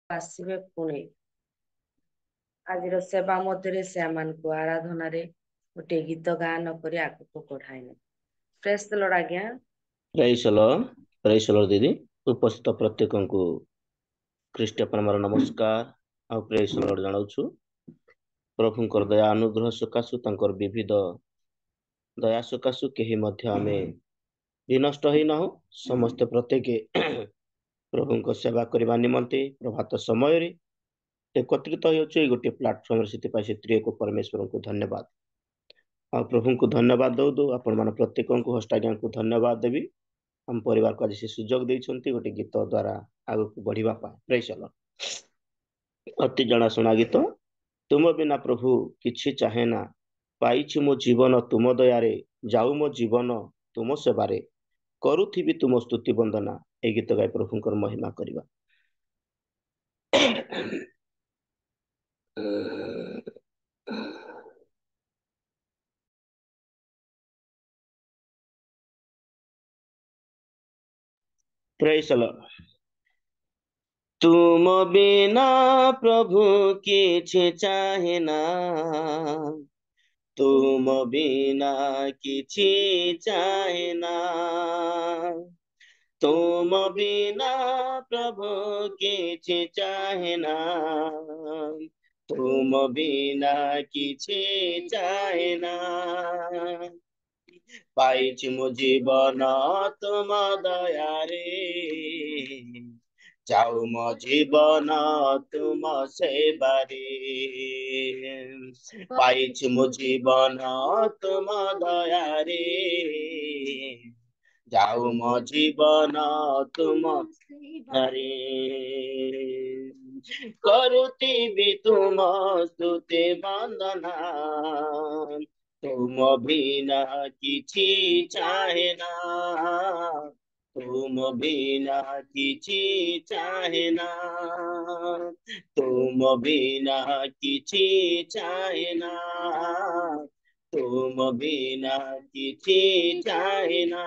ଆସିବେ ପୁଣି ଆଜିର ସେବା ମଧ୍ୟରେ ସେମାନଙ୍କୁ ଆରାଧନାରେ ଗୋଟିଏ ଗୀତ ଗାନ କରି ଆଗକୁ ବଢାଇଲେ। ପ୍ରେସ୍ ଦ ଲର୍ଡ ଆଜ୍ଞା। ପ୍ରେସ୍ ଦ ଲର୍ଡ ଦିଦି ଉପସ୍ଥିତ ପ୍ରତ୍ୟେକଙ୍କୁ ଖ୍ରୀଷ୍ଟ ପ୍ରେମର ନମସ୍କାର ଆଉ ପ୍ରେସ୍ ଦ ଲର୍ଡ ଜଣାଉଛୁ। ପ୍ରଭୁଙ୍କର ଦୟା ଅନୁଗ୍ରହ ସକାଶୁ ତାଙ୍କର ବିବିଧ ଦୟା ସକାଶୁ କେହି ମଧ୍ୟ ଆମେ ବିନଷ୍ଟ ହେଇନାହୁଁ। ସମସ୍ତେ ପ୍ରତ୍ୟେକ ପ୍ରଭୁଙ୍କ ସେବା କରିବା ନିମନ୍ତେ ପ୍ରଭାତ ସମୟରେ एकत्रित होउछु गोटे प्लाटफर्म से त्रिएक परमेश्वर को धन्यवाद आ प्रभु को धन्यवाद दौ आपण मान प्रत्येक को हस्ताज्ञा को धन्यवाद देवी हम परिवार को आज से सुजोग देइछंती गोटे गीत द्वारा आगु को बढ़िबा पा प्रेज द लॉर्ड। अति जनाशुना गीत तुम बिना प्रभु किछि चाहे ना पाइछि मो जीवन तुम दयारे जाऊ मो जीवन तुम सेवारे करूथिबी तुम स्तुति वंदना ए गीत गाय प्रभुकर महिमा करबा। Praise the Lord. तुम बिना प्रभु किछि चाहे ना तुम बिना किछि चाहे ना तुम बिना प्रभु किछि चाहे ना तुम बिना किछि चाहे ना पाइछि मो जीवन तुम दयारे जाऊ मो जीवन तुम सेवारे पाइछि मो जीवन तुम दयारे जाऊ मो जीवन तुम हरे करुतिबी तुम स्तुति वंदना तुम बिना किछि चाहे ना तुम बिना किछि चाहे ना तुम बिना किछि चाहे ना तुम बिना किछि चाहे ना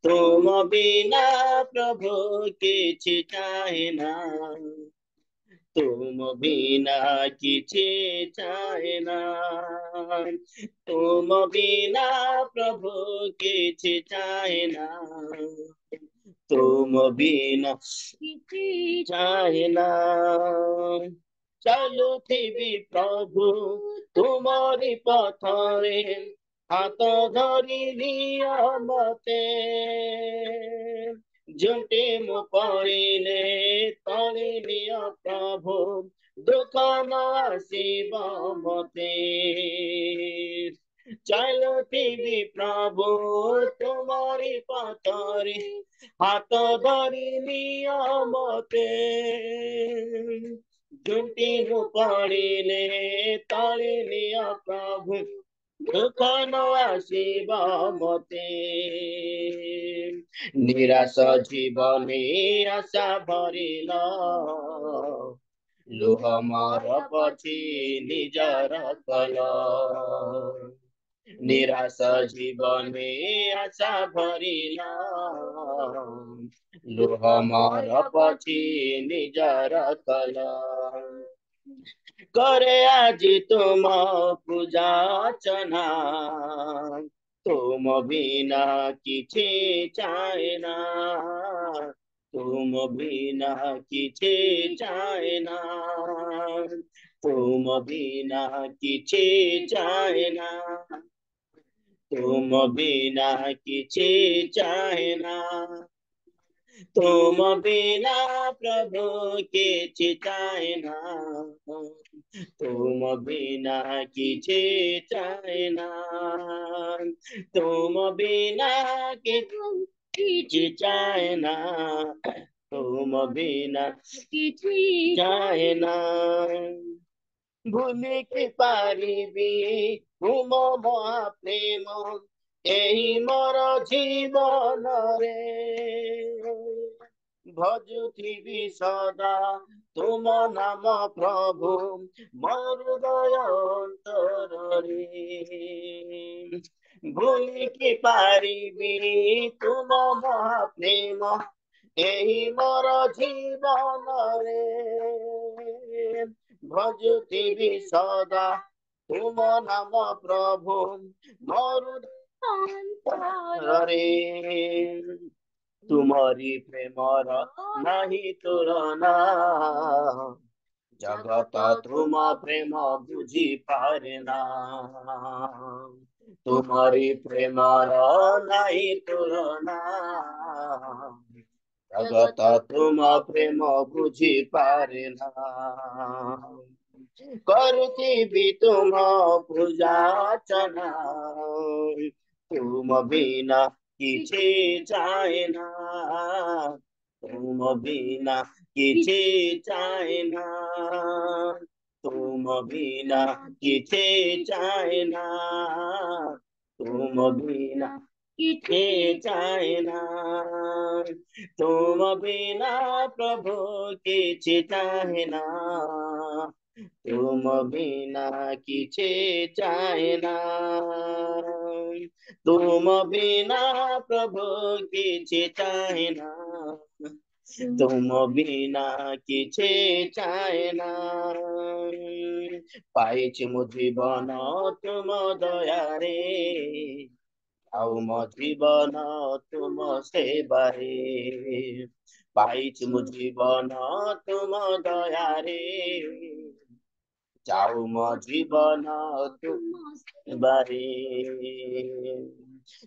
तुम बिना प्रभु किछि चाहे ना तुम बिना किछि चाहे ना तुम बिना प्रभु किछि चाहे ना तुम बिना किछि चाहे ना चलुथिबी प्रभु तुमरी पथरे हाथ धरि निया मते झुंटे मो पड़िले तले निया प्रभु दुख न आसीब मते चलुथिबी प्रभु तुमरी पथरे हाथ धरि निया मते झुंटी मो पड़िले तले निया प्रभु दुख न आसीब मते निराश जीवने आशा भरिल लुह मोर पछि निजर कल निराश जीवने आशा भरिल लुह मोर पछि निजर कल करे आज तुम पूजा अर्चना तुम बिना किछि चाहे ना तुम बिना किछि चाहे ना तुम बिना किछि चाहे ना तुम बिना किछि चाहे ना तुम बिना प्रभु किछि चाहे ना तुम बिना किछि चाहे ना तुम बिना किछि चाहे ना तुम बिना किछि चाहे ना भूमि के पारिबी तुम महाप्रेम एही मोर जीवन रे भजुथिबी सदा तुम नाम प्रभु मोर हृदय अंतर रे भूमि के पारिबी तुम महाप्रेम एही मोर जीवन रे भजुथिबि सदा तुम नाम प्रभु मोर रे तुमरी प्रेमर नहीं तुलना जगत तुम प्रेम बुझी पारे ना तुमरी प्रेमर नहीं तुलना जगत तुम प्रेम बुझी पारे ना କରୁଥିବି ତୁମ ପୂଜାର୍ଚ୍ଚନା ତୁମ ବିନା କିଛି ଚାହେନା ତୁମ ବିନା କିଛି ଚାହେନା ତୁମ ବିନା କିଛି ଚାହେନା ତୁମ ବିନା କିଛି ଚାହେନା ତୁମ ବିନା ପ୍ରଭୁ କିଛି ଚାହେନା तुम बिना किछे चाहेना तुम बिना प्रभु किछे चाहेना तुम बिना किछे चाहेना पाइछि मो जीवन तुम दयारे आउ मो जीवन तुम सेवारे पाइछि मो जीवन तुम दयारे जाऊ मो जीवन तुम बारे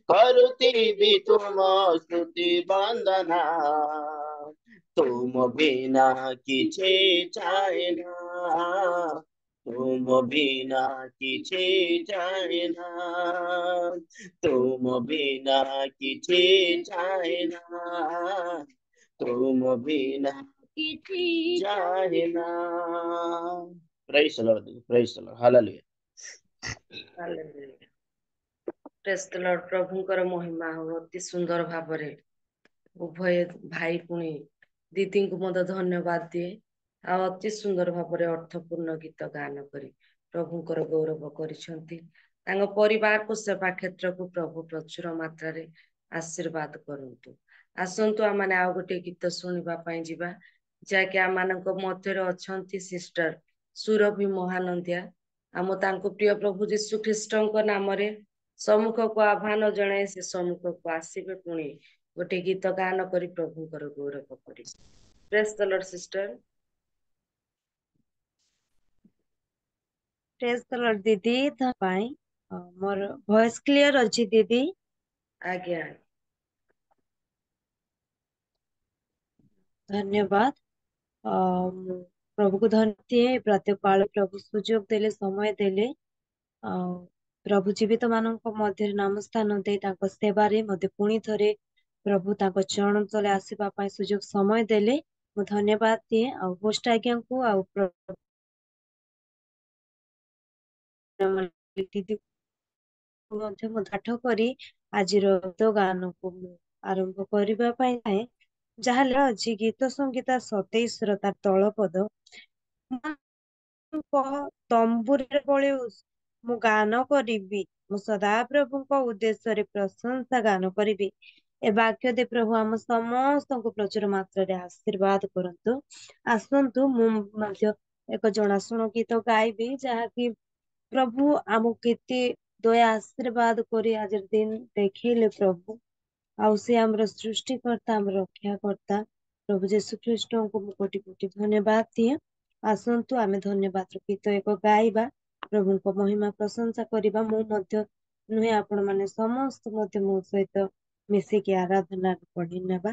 करुथिबि तुम स्तुति वंदना तुम बिना किछे चाहेना तुम बिना किछे चाहेना तुम बिना किछे चाहेना तुम बिना किछे चाहेना Praise the Lord. Praise the Lord. Hallelujah. Hallelujah. Praise the Lord. प्रभुଙ୍କର महिमा हो अति सुंदर भाବରେ उभय भाई पुणी दीदीଙ୍କୁ ମଧ୍ୟ ଧନ୍ୟବାଦ ଦିଏ ଆଉ ଅତି ସୁନ୍ଦର ଭାବରେ ଅର୍ଥପୂର୍ଣ୍ଣ ଗୀତ ଗାନ କରି ପ୍ରଭୁଙ୍କର ଗୌରବ କରିଛନ୍ତି ତାଙ୍କ ପରିବାରକୁ ସେବା କ୍ଷେତ୍ରକୁ ପ୍ରଭୁ ପ୍ରଚୁର ମାତ୍ରାରେ ଆଶୀର୍ବାଦ କରନ୍ତୁ ଆସନ୍ତୁ ଆମମାନେ ଆଉ ଗୋଟେ ଗୀତ ଶୁଣିବା ପାଇଁ ଯିବା ଯାହାକି ଆମମାନଙ୍କ ମଧ୍ୟରେ ଅଛନ୍ତି ସିଷ୍ଟର ସୁରଭି ମହାନନ୍ଦିଆ ଆମ ତାଙ୍କୁ ପ୍ରିୟ ପ୍ରଭୁ ଯୀଶୁ ଖ୍ରୀଷ୍ଟଙ୍କ ନାମରେ ସମ୍ମୁଖକୁ ଆହ୍ୱାନ ଜଣାଇ ସେ ସମ୍ମୁଖକୁ ଆସିବେ ପୁଣି ଗୋଟେ ଗୀତ ଗାନ କରି ପ୍ରଭୁଙ୍କର ଗୌରବ କରି ପ୍ରେଜ୍ ଦ ଲର୍ଡ ସିଷ୍ଟର ପ୍ରେଜ୍ ଦ ଲର୍ଡ ଦିଦି ପାଇଁ ମୋର ଭଏସ କ୍ଲିୟର ଅଛି ଦିଦି ଆଜ୍ଞା ଧନ୍ୟବାଦ ମୁଁ ପ୍ରଭୁକୁ ଧନ୍ୟବାଦ ଦିଏ ପ୍ରତ୍ୟେକ କାଳ ପ୍ରଭୁ ସୁଯୋଗ ଦେଲେ ସମୟ ଦେଲେ ପ୍ରଭୁ ଜୀବିତ ମାନଙ୍କ ମଧ୍ୟରେ ନାମ ସ୍ଥାନ ଦେଇ ତାଙ୍କ ସେବାରେ ମୋତେ ପୁଣି ଥରେ ପ୍ରଭୁ ତାଙ୍କ ଚରଣ ତଳେ ଆସିବା ପାଇଁ ସୁଯୋଗ ସମୟ ଦେଲେ ମୁଁ ଧନ୍ୟବାଦ ଦିଏ ଆଉ ହୋଷ୍ଟ ଆଜ୍ଞାଙ୍କୁ ଆଉ ଦିଦି ମଧ୍ୟ ମୁଁ ପାଠ କରି ଆଜିର ଗୀତ ଗାନକୁ ମୁଁ ଆରମ୍ଭ କରିବା ପାଇଁ ଚାହେଁ ଯାହା ଅଛି ଗୀତ ସଂଗୀତ 27 ର ତାର ତଳପଦ ତମ୍ବୁରେ ବଳି ମୁଁ ଗାନ କରିବି ମୁଁ ସଦାପ୍ରଭୁଙ୍କ ଉଦ୍ଦେଶ୍ୟରେ ପ୍ରଶଂସା ଗାନ କରିବି ଏ ବାକ୍ୟ ଦେଇ ପ୍ରଭୁ ଆମ ସମସ୍ତଙ୍କୁ ପ୍ରଚୁର ମାତ୍ରାରେ ଆଶୀର୍ବାଦ କରନ୍ତୁ ଆସନ୍ତୁ ମୁଁ ମଧ୍ୟ ଏକ ଜଣାଶୁଣ ଗୀତ ଗାଇବି ଯାହାକି ପ୍ରଭୁ ଆମକୁ କେତେ ଦୟା ଆଶୀର୍ବାଦ କରି ଆଜିର ଦିନ ଦେଖେଇଲେ ପ୍ରଭୁ ଆଉ ସେ ଆମର ସୃଷ୍ଟିକର୍ତ୍ତା ଆମର ରକ୍ଷାକର୍ତ୍ତା ପ୍ରଭୁ ଯୀଶୁ ଖ୍ରୀଷ୍ଟଙ୍କୁ ମୁଁ କୋଟି କୋଟି ଧନ୍ୟବାଦ ଦିଏ ଆସନ୍ତୁ ଆମେ ଧନ୍ୟବାଦର ଗୀତ ଏକ ଗାଇବା ପ୍ରଭୁଙ୍କ ମହିମା ପ୍ରଶଂସା କରିବା ମୁଁ ମଧ୍ୟ ନୁହେଁ ଆପଣ ମାନେ ସମସ୍ତେ ମଧ୍ୟ ମୋ ସହିତ ମିଶିକି ଆରାଧନା ପଢି ନେବା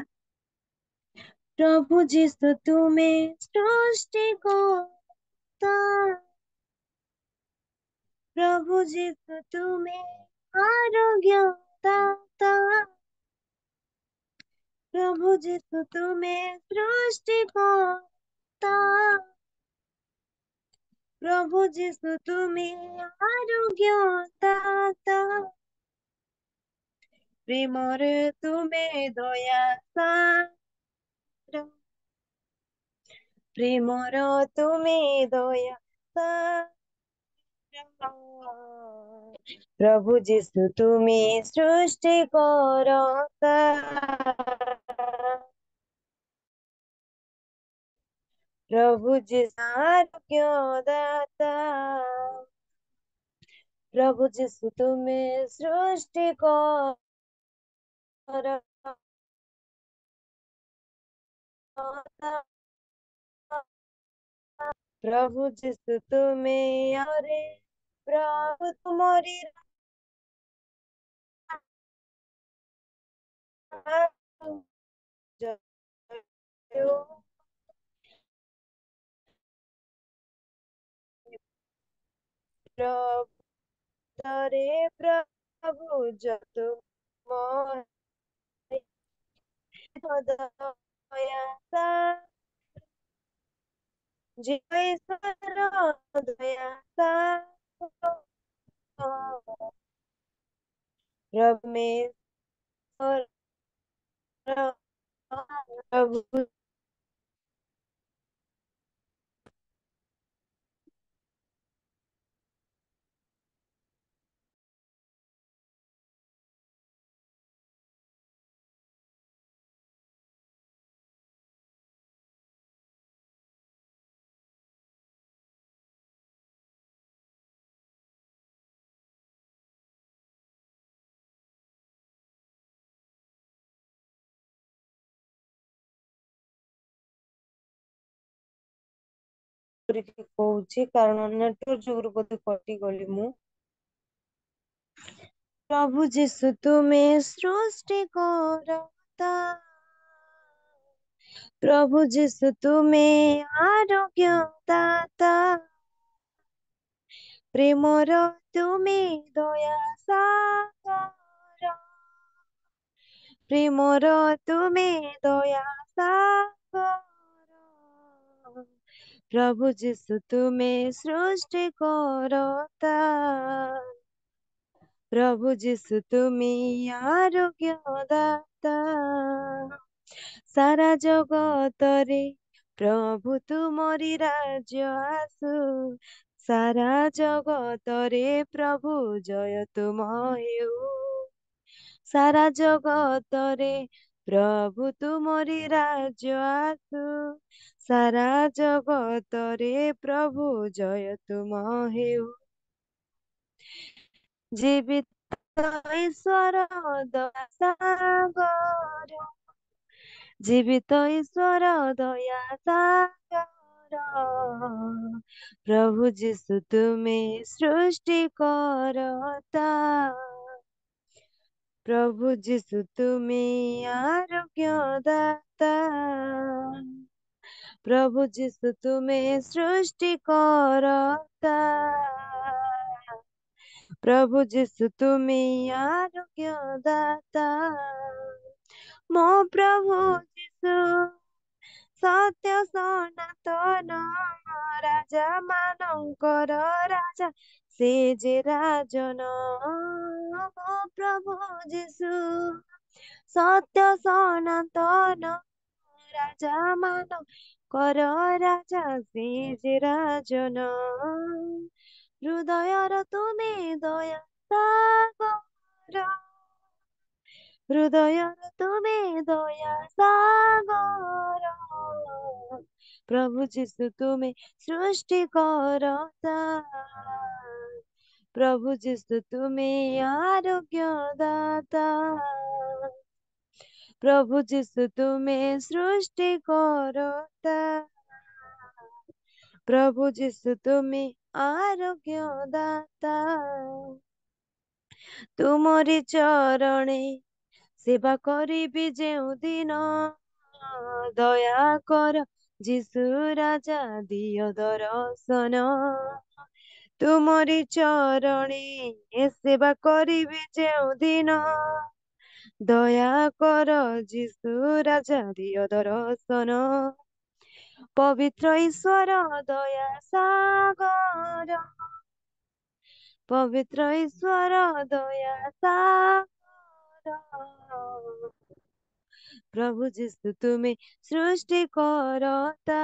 ପ୍ରଭୁ ଯୀଶୁ ତୁମେ ସୃଷ୍ଟିକର୍ତ୍ତା प्रभु जीसु तुम्हें आरोग्य दाता प्रभु जीसु तुम्हें सृष्टिकर्ता प्रभु जीसु तुम्हें आरोग्य दाता प्रेमरे तुम्हें दया सार प्रेमर तुम्हें दया सार प्रभु जीसु तुम्हें सृष्टि करता प्रभु जिसु आरोग्य दाता, प्रभु जिसु तुम्हें सृष्टि करता, प्रभु जिसु तुम्हें अरे प्रभु तुम्हारी प्रभु रे प्रभु जत दया जीवेश्वर दया रमेश्वर प्रभु କହୁଛି କାରଣ ନେଟୱର୍କ ଯୋଗୁରୁ ବୋଧେ କଟିଗଲି ମୁଁ। प्रभु जिसु तुम्हें सृष्टि करता, प्रभु जिसु तुम्हें आरोग्य दाता, प्रेमर तुम्हें दया सागर, प्रेमर तुम्हें दया सागर, प्रभु जिसु तुम्हें सृष्टि करता, प्रभु जिसु तुम्हें आरोग्य दाता, सारा जगतरे प्रभु तुमरी राज्य आसु, सारा जगतरे प्रभु जय तुम हेउ, सारा जगतरे प्रभु तुमरी राज्य आसु, सारा जगतरे प्रभु जय तुम हेउ, जीवित ईश्वर दया सागर, जीवित ईश्वर दया सागर, प्रभु जिसु तुम्हें सृष्टि करता, प्रभु जिसु तुम्हें आरोग्य दाता, प्रभु जिसु तुम्हें सृष्टि करता, प्रभु जिसु तुम्हें आरोग्य दाता, मो प्रभु जिसु सत्य सनातन राजा मानकर राजा से जे राजन, मो प्रभु जिसु सत्य सनातन राजा मानकर राजा से जे राजन, हृदयर तुमे दया सागर, हृदयर तुमे दया सागर, प्रभु जिसु तुमे सृष्टि करता, प्रभु जिसु तुमे आरोग्य दाता, प्रभु जिसु तुमे सृष्टि करता, प्रभु जिसु तुमे आरोग्य दाता, तुमरी चरणे सेवा करिबि जेउ दिन, दया कर जिसु राजा दियो दर्शन, तुमरी चरणे सेवा करिबि जेउ दिन, दया कर जिसु राजा दियो दर्शन, पवित्र ईश्वर दया सागर, पवित्र ईश्वर दया सागर, प्रभु जिसु तुम्हें सृष्टि करता,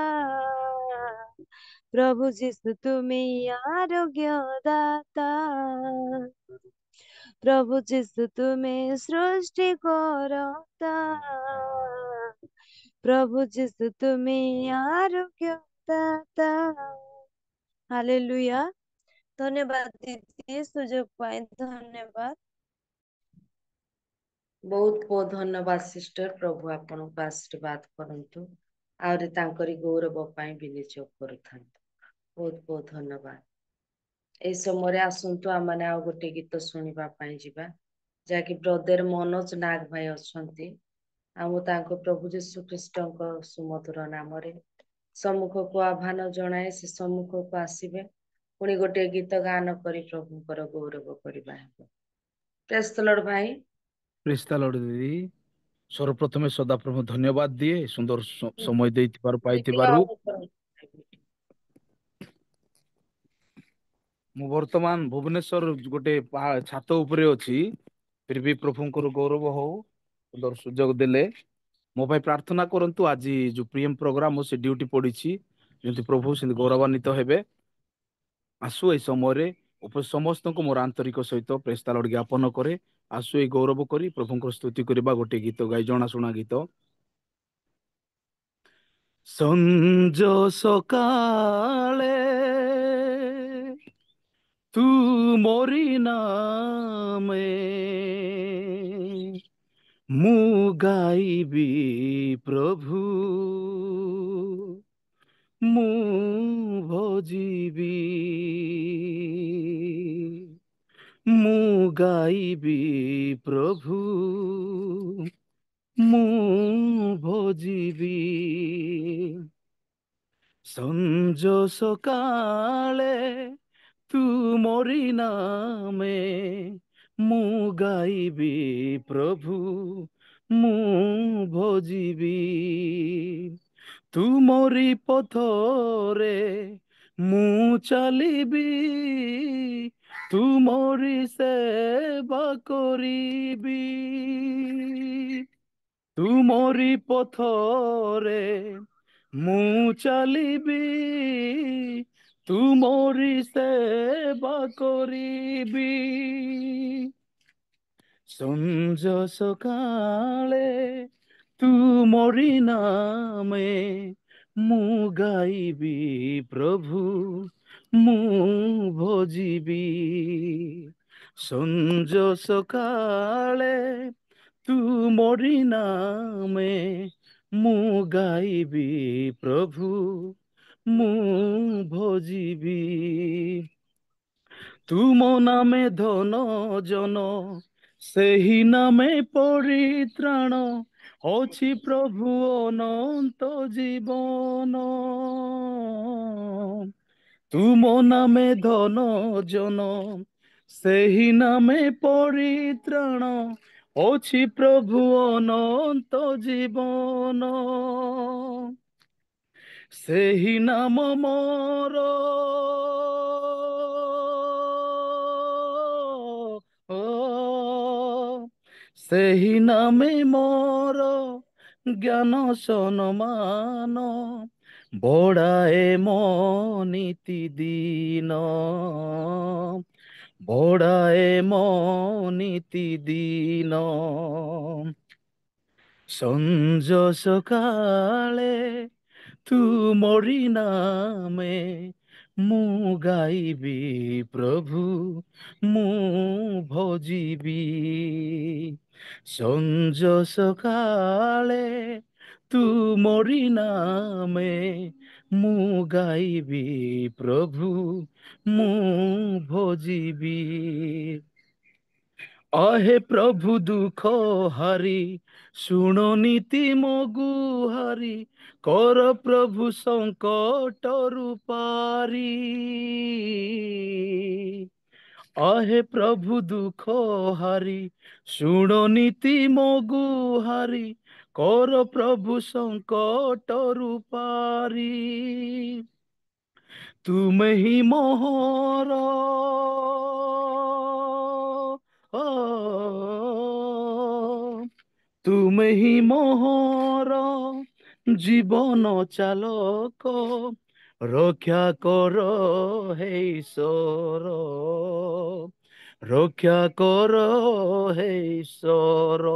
प्रभु जिसु तुम्हें आरोग्य दाता, प्रभु जिसु तुम्हें सृष्टि करता, प्रभु जिसु तुम्हें आरोग्य ଦାତା। ହାଲେଲୁୟା। ଧନ୍ୟବାଦ ଦିଦି, ସୁଯୋଗ ପାଇଁ ଧନ୍ୟବାଦ। ବହୁତ ବହୁତ ଧନ୍ୟବାଦ ସିଷ୍ଟର। ପ୍ରଭୁ ଆପଣଙ୍କୁ ଆଶୀର୍ବାଦ କରନ୍ତୁ। ଆହୁରି ତାଙ୍କରି ଗୌରବ ପାଇଁ ବିନିଯୋଗ କରୁଥାନ୍ତୁ। ବହୁତ ବହୁତ ଧନ୍ୟବାଦ। ଏଇ ସମୟରେ ଆସନ୍ତୁ ଆମମାନେ ଆଉ ଗୋଟେ ଗୀତ ଶୁଣିବା ପାଇଁ ଯିବା, ଯାହାକି ବ୍ରଦର ମନୋଜ ନାଗ ଭାଇ ଅଛନ୍ତି। ଆଉ ମୁଁ ତାଙ୍କ ପ୍ରଭୁ ଯୀଶୁ ଖ୍ରୀଷ୍ଟଙ୍କ ସୁମଧୁର ନାମରେ ସମ୍ମୁଖକୁ ଆହ୍ୱାନ ଜଣାଏ, ସେ ସମ୍ମୁଖକୁ ଆସିବେ। ପୁଣି ଗୋଟେ ଗୀତ ଗାନ କରି ପ୍ରଭୁଙ୍କର ଗୌରବ କରିବା ହେବ। ପ୍ରେଜ୍ ଦ ଲର୍ଡ ଭାଇ। ପ୍ରେଜ୍ ଦ ଲର୍ଡ ଦିଦି। ସର୍ବପ୍ରଥମେ ସଦାପ୍ରଭୁ ଧନ୍ୟବାଦ ଦିଏ ସୁନ୍ଦର ସମୟ ଦେଇଥିବାରୁ ଭିଡିଓ ପାଇଥିବାରୁ। ଅନ୍ କରନ୍ତୁ। ମୁଁ ବର୍ତ୍ତମାନ ଭୁବନେଶ୍ଵର ଗୋଟେ ଛାତ ଉପରେ ଅଛି। ଫିର ବି ପ୍ରଭୁଙ୍କର ଗୌରବ ହଉ, ସୁନ୍ଦର ସୁଯୋଗ ଦେଲେ। ମୋ ପାଇଁ ପ୍ରାର୍ଥନା କରନ୍ତୁ। ଆଜି ଯୋଉ ପିଏମ୍ ପ୍ରୋଗ୍ରାମ ସେ ଡ୍ୟୁଟି ପଡିଛି, ଯେମିତି ପ୍ରଭୁ ସେମିତି ଗୌରବାନ୍ୱିତ ହେବେ। ଆସୁ ଏଇ ସମୟରେ ସମସ୍ତଙ୍କୁ ମୋର ଆନ୍ତରିକ ସହିତ ପ୍ରେଜ୍ ଦ ଲର୍ଡ ଜ୍ଞାପନ କରେ। ଆସୁ ଏଇ ଗୌରବ କରି ପ୍ରଭୁଙ୍କର ସ୍ତୁତି କରିବା। ଗୋଟେ ଗୀତ ଗାଇ, ଜଣାଶୁଣା ଗୀତ। ସଞ୍ଜ ସକାଳେ ତୁ ମୋରି ନାମେ ମୁଁ ଗାଇବି ପ୍ରଭୁ, ମୁଁ ଭଜିବି, ମୁଁ ଗାଇବି ପ୍ରଭୁ, ମୁଁ ଭଜିବି। ସଞ୍ଜ ସକାଳେ ତୁ ମୋରି ନାମେ ମୁଁ ଗାଇବି ପ୍ରଭୁ, ମୁଁ ଭଜିବି। ତୁମରି ପଥରେ ମୁଁ ଚାଲିବି, ତୁମରି ସେବା କରିବି। ତୁମରି ପଥରେ ମୁଁ ଚାଲିବି, ତୁମରି ସେବା କରିବି। ସଞ୍ଜ ସକାଳେ ତୁ ମୋରି ନାମେ ମୁଁ ଗାଇବି ପ୍ରଭୁ, ମୁଁ ଭଜିବି। ସଞ୍ଜ ସକାଳେ ତୁ ମୋରି ନାମେ ମୁଁ ଗାଇବି ପ୍ରଭୁ, ମୁଁ ଭଜିବି। ତୁମ ନାମେ ଧନ ଜନ, ସେହି ନାମେ ପରିତ୍ରାଣ, ଅଛି ପ୍ରଭୁ ଅନନ୍ତ ଜୀବନ। ତୁମ ନାମେ ଧନ ଜନ, ସେହି ନାମେ ପରିତ୍ରାଣ, ଅଛି ପ୍ରଭୁ ଅନନ୍ତ ଜୀବନ। ସେହି ନାମ ମୋର ସେହି ନାମେ ମୋର ଜ୍ଞାନ ସନମାନ, ବଢ଼ାଏ ମୋ ନିତି ଦିନ, ବଢ଼ାଏ ମୋ ନିତି ଦିନ। ସଞ୍ଜ ସକାଳେ ତୁ ମୋରି ନାମେ ମୁଁ ଗାଇବି ପ୍ରଭୁ, ମୁଁ ଭଜିବି। ସଞ୍ଜ ସକାଳେ ତୁ ମୋରି ନାମେ ମୁଁ ଗାଇବି ପ୍ରଭୁ, ମୁଁ ଭଜିବି। ଅହେ ପ୍ରଭୁ ଦୁଃଖ ହାରି, ଶୁଣ ନୀତି ମୋ ଗୁହାରି, କର ପ୍ରଭୁ ସଙ୍କଟରୁ ପାରି। ଅହେ ପ୍ରଭୁ ଦୁଃଖ ହାରି, ଶୁଣ ନୀତି ମୋ ଗୁହାରି, କର ପ୍ରଭୁ ସଙ୍କଟରୁ ପାରି। ତୁମେ ହିଁ ମୋହର ତୁମେ ହିଁ ମୋହର ଜୀବନ ଚାଲକ, ରକ୍ଷା କର ହେ ଈଶ୍ୱର, ରକ୍ଷା କର ହେ ଈଶ୍ୱର।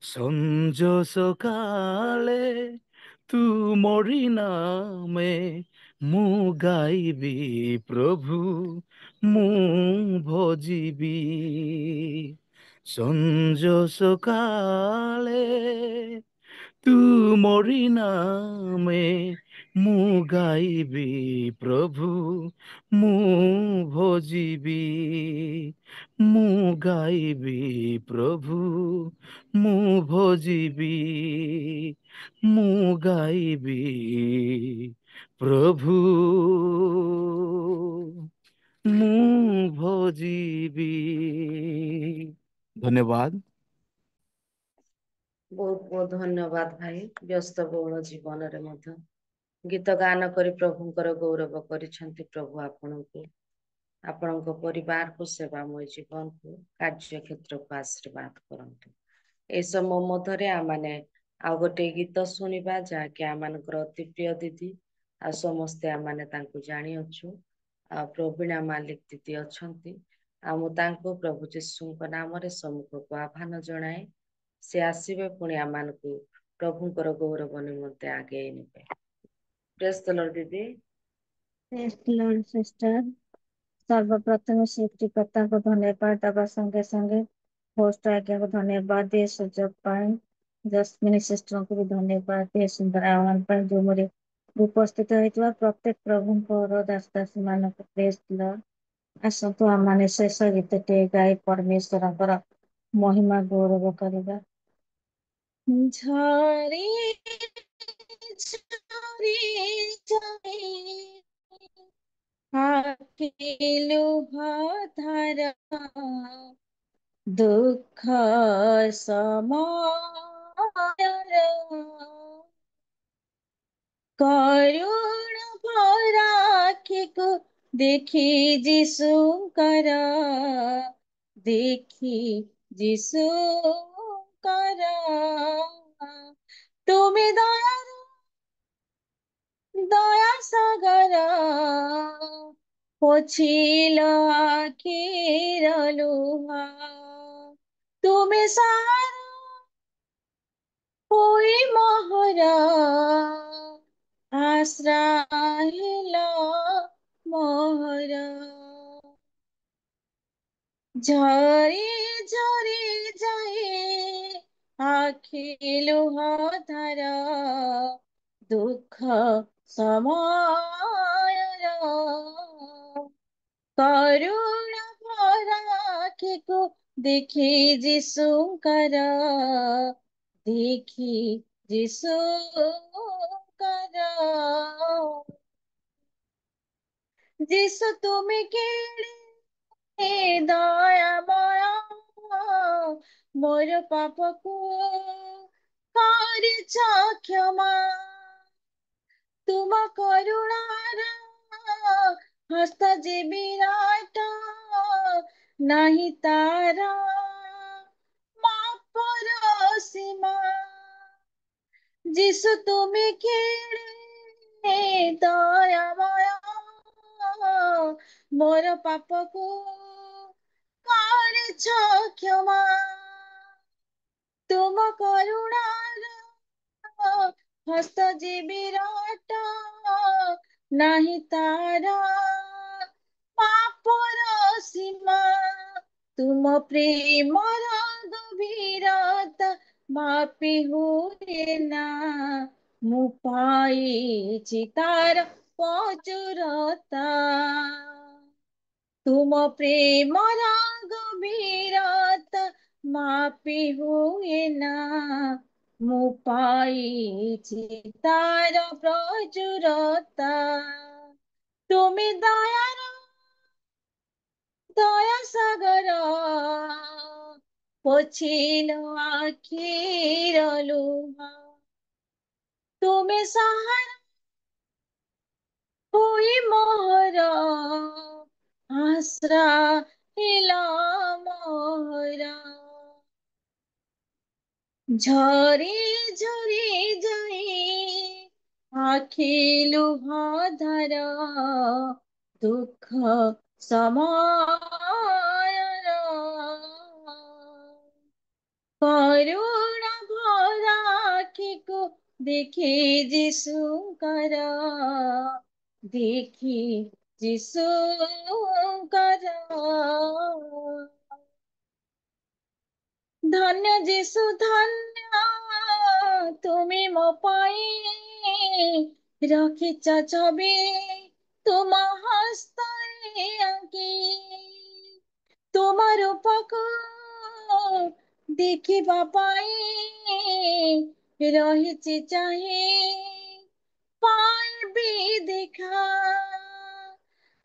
ସଞ୍ଜ ସକାଳେ ତୁମରି ନାମେ ମୁଁ ଗାଇବି ପ୍ରଭୁ ମୁଁ ଭଜିବି ସଞ୍ଜ ସକାଳେ ତୁମରି ନାମେ ମୁଁ ଗାଇବି ପ୍ରଭୁ ମୁଁ ଭଜିବି ମୁଁ ଗାଇବି ପ୍ରଭୁ ମୁଁ ଭଜିବି ମୁଁ ଗାଇବି ପ୍ରଭୁ ମୁଁ ଭଜିବି। ଧନ୍ୟବାଦ। ବହୁତ ବହୁତ ଧନ୍ୟବାଦ ଭାଇ। ବ୍ୟସ୍ତବହୁଳ ଜୀବନରେ ମଧ୍ୟ ଗୀତ ଗାନ କରି ପ୍ରଭୁଙ୍କର ଗୌରବ କରିଛନ୍ତି ପ୍ରଭୁ ଆପଣଙ୍କୁ, ଆପଣଙ୍କ ପରିବାରକୁ, ସେବାମୟ ଜୀବନକୁ, କାର୍ଯ୍ୟକ୍ଷେତ୍ରକୁ ଆଶୀର୍ବାଦ କରନ୍ତୁ। ଏ ସମୟ ମଧ୍ୟରେ ଆମମାନେ ଆଉ ଗୋଟେ ଗୀତ ଶୁଣିବା, ଯାହାକି ଆମମାନଙ୍କର ଅତି ପ୍ରିୟ ଦିଦି, ଆଉ ସମସ୍ତେ ଆମମାନେ ତାଙ୍କୁ ଜାଣିଅଛୁ। ଆଉ ପ୍ରବୀଣା ମାଲିକ ଦିଦି ଅଛନ୍ତି। ଆଉ ମୁଁ ତାଙ୍କୁ ପ୍ରଭୁ ଯୀଶୁଙ୍କ ନାମରେ ସମ୍ମୁଖକୁ ଆହ୍ୱାନ ଜଣାଏ, ସେ ଆସିବେ ପୁଣି ଆମମାନଙ୍କୁ ପ୍ରଭୁଙ୍କର ଗୌରବ ନିମନ୍ତେ ଆଗେଇ ନେବେ। ପ୍ରେଜ୍ ଦ ଲର୍ଡ ଦିଦି। Praise the Lord, sister. ସର୍ବପ୍ରଥମେ ସୃଷ୍ଟିକର୍ତ୍ତାଙ୍କୁ ଧନ୍ୟବାଦ ଦେବା ସଙ୍ଗେ ସଙ୍ଗେ ହୋଷ୍ଟ ଆଜ୍ଞାକୁ ଧନ୍ୟବାଦ ଦିଏ ସୁଯୋଗ ପାଇଁ। ଜସ୍ମିନୀ ସିଷ୍ଟରଙ୍କୁ ବି ଧନ୍ୟବାଦ ଦିଏ ସୁନ୍ଦର ଆହ୍ୱାନ ପାଇଁ। ଜୁମରେ ଉପସ୍ଥିତ ହୋଇଥିବା ପ୍ରତ୍ୟେକ ପ୍ରଭୁଙ୍କର ଦାସ ଦାସୀ ମାନଙ୍କୁ ପ୍ରେଜ୍ ଦ ଲର୍ଡ। ଆସନ୍ତୁ ଆମମାନେ ଶେଷ ଗୀତଟି ଗାଇ ପରମେଶ୍ୱରଙ୍କର ମହିମା ଗୌରବ କରିବା। ଝରି ଝରି ଯାଏ ଆଖିଲୁ ଭାଧାର ଦୁଃଖ ସମୟର କରୁଣ ଭରା ଆଖିକୁ ଦେଖି ଯୀଶୁଙ୍କର ଦେଖି ଯୀଶୁଙ୍କର ତୁମେ ଦୟା ସାଗର ପୋଛିଲ ଆଖିର ଲୁହ ତୁମେ ସାର ହୋଇ ମୋହର ଆଶ୍ରା ହେଲ ମୋହର ଝରି ଝରି ଯାଏ ଆଖି ଲୁହ ଧାର ଦୁଃଖ ସମୟର କରୁଣ ଭରା ଆଖିକୁ ଦେଖି ଯୀଶୁଙ୍କର ଦେଖି ଯୀଶୁଙ୍କର ଯୀଶୁ ତୁମେ କେଡ଼େ ଦୟାମୟ ମୋର ପାପକୁ କରିଛ କ୍ଷମା ତୁମ କରୁଣାର ହସ୍ତ ଯେ ବିରାଟ ନାହିଁ ତାର ମାପର ସୀମା ଯୀଶୁ ତୁମେ କେଡ଼େ ଦୟାମୟ ମୋର ପାପକୁ କରିଛ କ୍ଷମା ତୁମ କରୁଣାର ହସ୍ତ ଯେ ବିରାଟ ନାହିଁ ତାର ପାପର ସୀମା ତୁମ ପ୍ରେମର ଗଭୀରତା ମାପି ହୁଏ ନା ମୁଁ ପାଇଛି ତାର ପ୍ରଚୁରତା ତୁମ ପ୍ରେମର ଗଭୀରତା ମାପି ହୁଏ ନା ମୁଁ ପାଇଛି ତାର ପ୍ରଚୁରତା ତୁମେ ଦୟା ସାଗର ପୋଛିଲ ଆଖିର ଲୁହ ତୁମେ ସାହାର ହୋଇ ମୋହର ଆଶ୍ରା ହେଲ ମୋହର ଝରି ଝରି ଯାଏ ଆଖି ଲୁହ ଧାର ଦୁଃଖ ସମୟର କରୁଣ ଭରା ଆଖିକୁ ଦେଖି ଯୀଶୁଙ୍କର ଦେଖି ଯୀଶୁଙ୍କର ଧନ୍ୟ ଯୀଶୁ ଧନ୍ୟ ତୁମେ ମୋ ପାଇଁ ରଖିଛ ଛବି ତୁମ ହସ୍ତରେ ଆଙ୍କି ତୁମ ରୂପକୁ ଦେଖିବା ପାଇଁ ରହିଛି ଚାହିଁ ପାଇବି ଦେଖା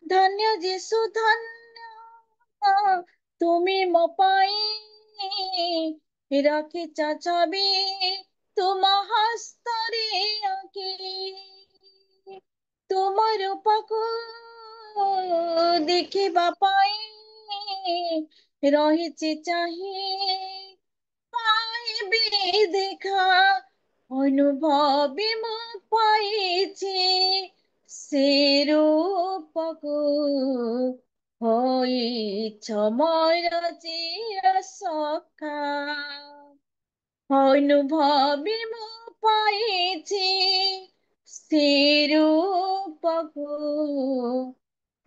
ଧନ୍ୟ ଯୀଶୁ ଧନ୍ୟ ତୁମେ ମୋ ପାଇଁ ରଖିଛ ଛବି ତୁମ ହସ୍ତରେ ଆଙ୍କି ତୁମ ରୂପକୁ ଦେଖିବା ପାଇଁ ରହିଛି ଚାହିଁ ପାଇବି ଦେଖା ଅନୁଭବି ମୁଁ ପାଇଛି ସେ ରୂପକୁ ହୋଇଛ ମୋର ଚିର ସଖା ଅନୁଭବି ମୁଁ ପାଇଛି ସେ ରୂପକୁ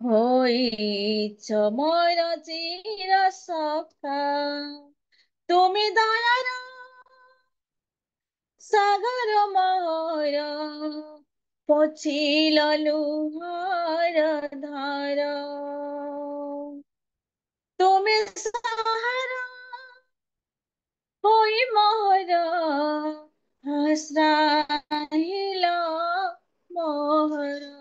ହୋଇଛ ମୋର ଚିର ସଖା ତୁମେ ଦୟାର ସାଗର ମୋର ପୋଛିଲ ଲୁହର ଧାର ତୁମେ ସହାରା ହୋଇ ମୋର ହସାଇଲ ମୋହର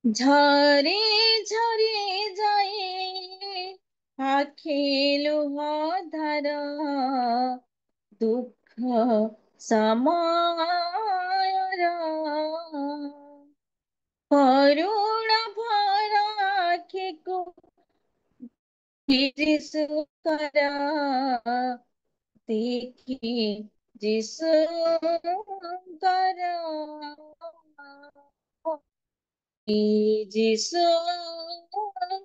ଝରି ଝରି ଯାଇ ଆଖି ଲୁହ ଧାର ଦୁଃଖ ସମୟର କରୁଣ ଭରା ଆଖିକୁ ଯୀଶୁଙ୍କର ଦେଖି ଯୀଶୁଙ୍କର ଯୀଶୁଙ୍କର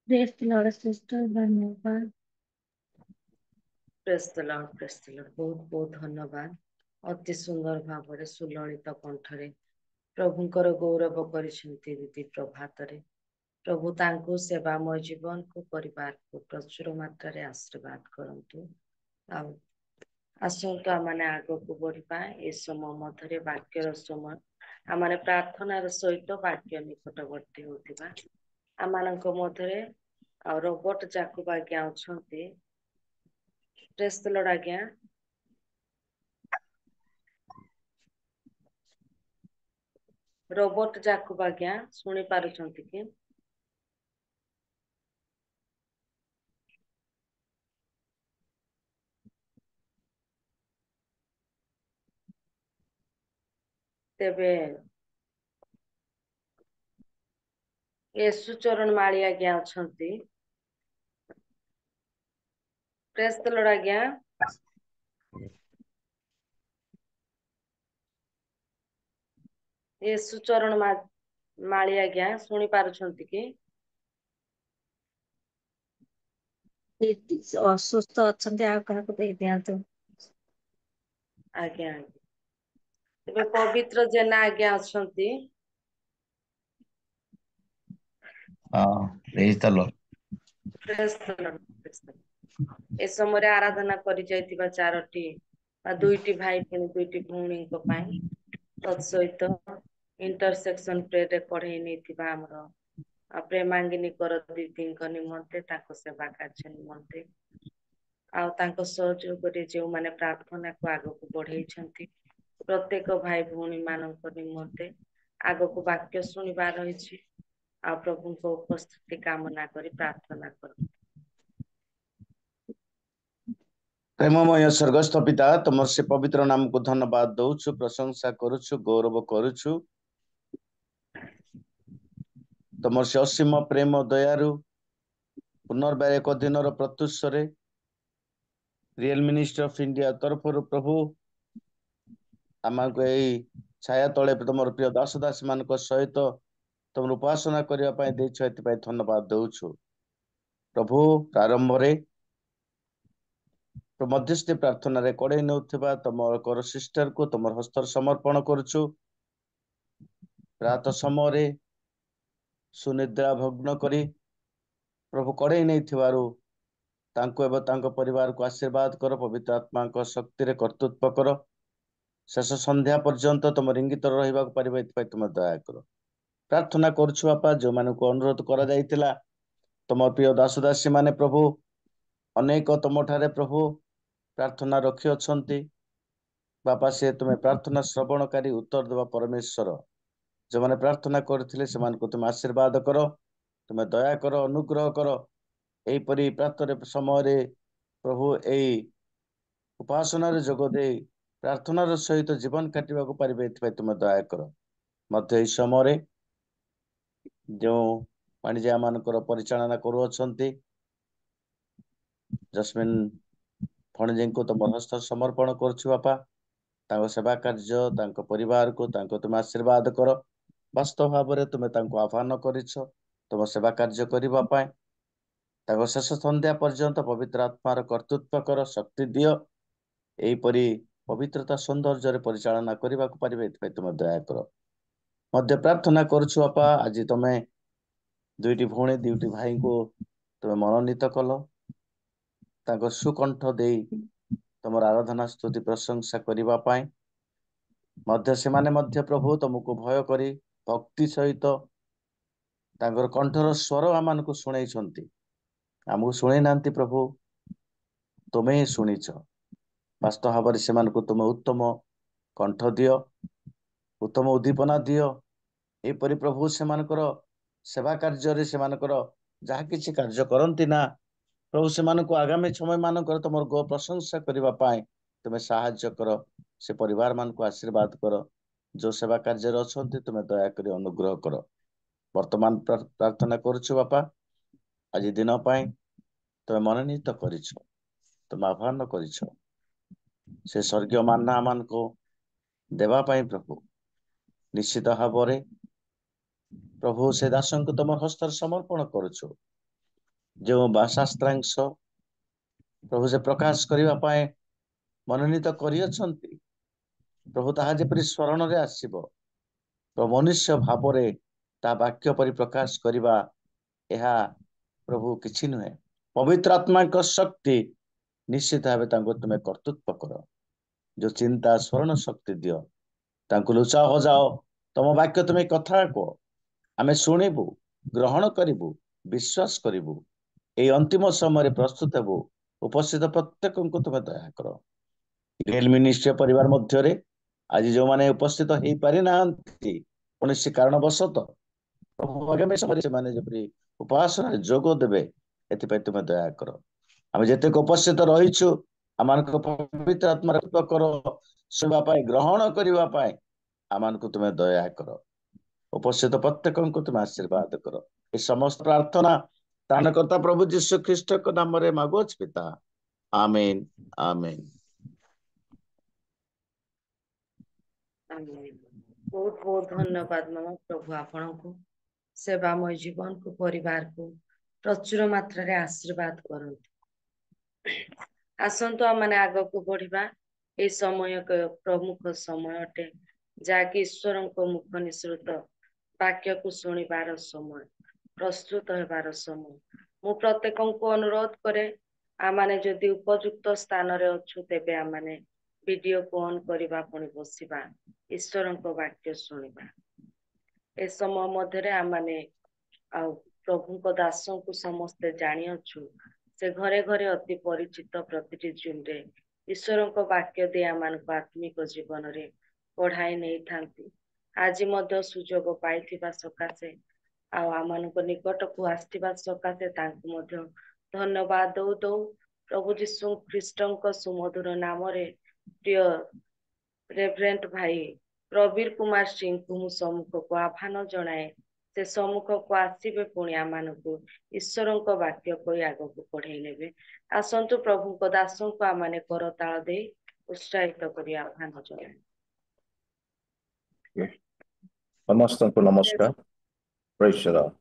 Praise the Lord, sister. ଧନ୍ୟବାଦ ପ୍ରେସ୍ ଦ ଲର୍ଡ, ପ୍ରେସ୍ ଦ ଲର୍ଡ। ବହୁତ ବହୁତ ଧନ୍ୟବାଦ। ଅତି ସୁନ୍ଦର ଭାବରେ ସୁଲଳିତ କଣ୍ଠରେ ପ୍ରଭୁଙ୍କର ଗୌରବ କରିଛନ୍ତି ଦିଦି ପ୍ରଭାତରେ। ପ୍ରଭୁ ତାଙ୍କୁ ସେବାମୟ ଜୀବନକୁ ପରିବାରକୁ ପ୍ରଚୁର ମାତ୍ରାରେ ଆଶୀର୍ବାଦ କରନ୍ତୁ। ଆଉ ଆସନ୍ତୁ ଆମମାନେ ଆଗକୁ ବଢିବା। ଏ ସମୟ ମଧ୍ୟରେ ବାକ୍ୟର ସମୟ। ଆମମାନେ ପ୍ରାର୍ଥନାର ସହିତ ବାକ୍ୟ ନିକଟବର୍ତ୍ତୀ ହେଉଥିବା ଆମମାନଙ୍କ ମଧ୍ୟରେ ଆଉ ରୋବଟ ଯାକୁବ ଆଜ୍ଞା ଅଛନ୍ତି। ପ୍ରେସ୍ ଦ ଲର୍ଡ ଆଜ୍ଞା। ରୋବଟ ଯାକୁବ ଆଜ୍ଞା ଶୁଣି ପାରୁଛନ୍ତି କି? ତେବେ ୟେଶୁଚରଣ ମାଳି ଆଜ୍ଞା ଅଛନ୍ତି। ପ୍ରେସ୍ ଦ ଲର୍ଡ ଆଜ୍ଞା। ୟେଶୁଚରଣ ମାଳି ଆଜ୍ଞା ଶୁଣି ପାରୁଛନ୍ତି କି? ଅସୁସ୍ଥ ଅଛନ୍ତି ଆଉ କାହାକୁ ଦେଇ ଦିଅନ୍ତୁ ଆଜ୍ଞା ଆଜ୍ଞା। ତେବେ ପବିତ୍ର ଜେନା ଆଜ୍ଞା ଅଛନ୍ତି। ପ୍ରେଜ୍ ଦ ଲର୍ଡ। ପ୍ରେସ୍ ଦ ଲର୍ଡ, ପ୍ରେସ୍ ଦ ଲର୍ଡ। ଏ ସମୟରେ ଆରାଧନା କରି ଯାଇଥିବା ଚାରୋଟି ବା ଦୁଇଟି ଭାଇ ପୁଣି ଦୁଇଟି ଭଉଣୀଙ୍କ ପାଇଁ ତତ୍ସହିତ ଇଣ୍ଟରସେକ୍ସନ ପ୍ରେରେ ପଢେଇ ନେଇଥିବା ଆମର ପ୍ରେମାଙ୍ଗିନୀ କର ଦିଦିଙ୍କ ନିମନ୍ତେ ତାଙ୍କ ସେବା କାର୍ଯ୍ୟ ନିମନ୍ତେ ଆଉ ତାଙ୍କ ସହଯୋଗରେ ଯେଉଁମାନେ ପ୍ରାର୍ଥନାକୁ ଆଗକୁ ବଢେଇଛନ୍ତି ପ୍ରତ୍ୟେକ ଭାଇ ଭଉଣୀ ମାନଙ୍କ ନିମନ୍ତେ ଆଗକୁ ବାକ୍ୟ ଶୁଣିବାର ରହିଛି। ଆଉ ପ୍ରଭୁଙ୍କ ଉପସ୍ଥିତି କାମନା କରି ପ୍ରାର୍ଥନା କରୁ। ପ୍ରେମମୟ ସ୍ୱର୍ଗସ୍ଥ ପିତା ତମର ସେ ପବିତ୍ର ନାମକୁ ଧନ୍ୟବାଦ ଦଉଛୁ, ପ୍ରଶଂସା କରୁଛୁ, ଗୌରବ କରୁଛୁ। ତମର ସେ ଅସୀମ ପ୍ରେମ ଦୟାରୁ ପୁନର୍ବାର ଏକ ଦିନର ପ୍ରତ୍ୟୁଷରେ ରିଏଲ ମିନିଷ୍ଟ୍ରି ଅଫ ଇଣ୍ଡିଆ ତରଫରୁ ପ୍ରଭୁ ଆମକୁ ଏଇ ଛାୟା ତଳେ ତମର ପ୍ରିୟ ଦାସ ଦାସୀ ମାନଙ୍କ ସହିତ ତମର ଉପାସନା କରିବା ପାଇଁ ଦେଇଛ, ଏଥିପାଇଁ ଧନ୍ୟବାଦ ଦଉଛୁ। ପ୍ରଭୁ ପ୍ରାରମ୍ଭରେ मध्यस्थी प्रार्थना रे कड़े नौथिबा तमर कर सिस्टर को तमर हस्तर समर्पण करूछु। रात समय रे सुनिद्रा भग्न करी प्रभु कड़े नहीं थिबारु तांको एवं तांको परिवार को आशीर्वाद कर, पवित्र आत्मा को शक्ति रे कर्तृत्व कर, शेष संध्या पर्यंत तुम इंगित रहा पारे तुम दया कर। प्रार्थना करुछु बापा जो मान को अनुरोध करा जाइतिला तुम प्रिय दास दासी माने प्रभु अनेक तुम ठारे प्रभु प्रार्थना रखी अछंती बापा से तुम्हें प्रार्थना श्रवणकारी उत्तर देवा परमेश्वर जो माने प्रार्थना करथिले समान को तुम आशीर्वाद करो, तुम्हें दया करो, अनुग्रह करो। एही परि प्रार्थना समय रे प्रभु एही उपासना रे जोग दे प्रार्थनार सहित जीवन काटिबा को पारिबे एथि तुम दया करो। मध्य एही समय रे जो वाणिज्य मानकर परिचालना करू अछंती जस्मिन फणजी को तुम हस्त समर्पण करुछु बापा, तांको सेवा कार्य तांको परिवार को तांको तुम आशीर्वाद करो। वास्तव भाव में तुम्हें तांको आह्वान करिछ तुम सेवा कार्य करबा पाए, तांको शेष संध्या पर्यंत पवित्र आत्मार कर्तृत्व कर, शक्ति दियो। एही परि पवित्रता सौंदर्य रे परिचालना करबा को पारिबे एथि तुम दया करो। मध्य प्रार्थना करुछु बापा आज तुम्हें दुईटी भौणी दुईटी भाई को तुम्हें मनोनीत कल, तांको सुकंठ दे तुम आराधना स्तुति प्रशंसा करबा पाए मध्य से माने मध्य प्रभु तुमको भय करी भक्ति सहित तांकर कंठर स्वर आमान को शुणाई आमको शुणाई नांती प्रभु तुम्हें ही शुणीच। वास्तव भाव से तुम उत्तम कंठ दियो, उत्तम उद्दीपना दियो। एपरि प्रभु से सेवा कार्य से जहा किछि कार्य करंती ना प्रभु से आगामी समय मानकर तुम गो प्रशंसा करबा पाए तुम्हें साहाय्य कर, से परिवार मान को आशीर्वाद कर, जो सेवा कार्य अछंती तुम्हें दया करी अनुग्रह कर। वर्तमान प्रार्थना करुछु बापा आज दिन पाए तुम्हें मनोनीत करिछ, तुम आह्वान करिछ से स्वर्गीय मान्ना मान को देवा पाए प्रभु निश्चित भाव रे प्रभु से दासन को तुम हस्तर समर्पण करुछु। जो शास्त्रांश प्रभु से प्रकाश करबा पाए मनोनीत करियछंती प्रभु ताहा जेपरि स्मरण रे आसीबो प्रभु मनुष्य भाव रे ता वाक्य परि प्रकाश करबा एहा प्रभु किछि नुहे। पवित्र आत्मा को शक्ति निश्चित भावे तांको तुमे कर्तृत्व करो, जो चिंता स्मरण शक्ति दियो तांको लुचाओ हजाओ तम वाक्य तुमे कथा को आमे शुणिबु ग्रहण करिबु विश्वास करिबु। ए अंतिम समय प्रस्तुत हेबु उपस्थित प्रत्येक को तुमे दया करो। रेल मिनिस्ट्री परिवार मध्य रे आज जो माने उपस्थित हेई पारि नांती कौन कारणवशत प्रभु आगामी समय से माने जेपरि उपासना जोग देबे एथि तुमे दया करो। आमे जेते उपस्थित रहिछु आमान को पवित्र आत्मा रक्त करो, सुबा पाए ग्रहण करबा पाए आमान को तुमे दया करो। उपस्थित प्रत्येक को तुम आशीर्वाद करो। ये समस्त प्रार्थना त्राणकर्ता प्रभु यीशु ख्रीष्ट को नाम रे मागुछ पिता, आमेन आमेन। बहुत बहुत धन्यवाद मामा प्रभु आपण को सेवामय जीवन को परिवार को प्रचुर मात्रा रे आशीर्वाद करंतु। आसंतु आमने आग को बढ़िबा। ए समय प्रमुख समय अटे जाकि ईश्वर को मुख निसृत वाक्य को शुणिबार समय, प्रस्तुत हेबार समय। मु प्रत्येक को अनुरोध करे आमाने जदि उपयुक्त स्थान रे अछु तेबे आमाने वीडियो को ऑन करबा पुणी बसिबा ईश्वर को वाक्य शुणिबा। ए समय मध्य आमाने प्रभु को दासों को समस्ते जानी अछु से घरे घरे अति परिचित प्रतिटी जुमरे ईश्वर को वाक्य दे आमान को आत्मिक जीवन रे पढ़ाई नहीं थांती। आज मध्य सुजोग पाइथिबा सकाशे आमान को निकट को आसथिबा सकाशे तांको मध्य धन्यवाद दौ दौ। प्रभु यीशु ख्रीष्ट को सुमधुर नाम रे प्रिय रेवरेंट भाई प्रवीर कुमार सिंह को मु सम्मुख को आह्वान जनाए से सम्मुख को आसीबे पुणी आमान को ईश्वर को वाक्य कोई आग को पढ़ाई नेबे। आसंतु प्रभु को दासों को आमाने करताल दे उत्साहित करी आह्वान जनाए। समस्त को नमस्कार। Praise the Lord.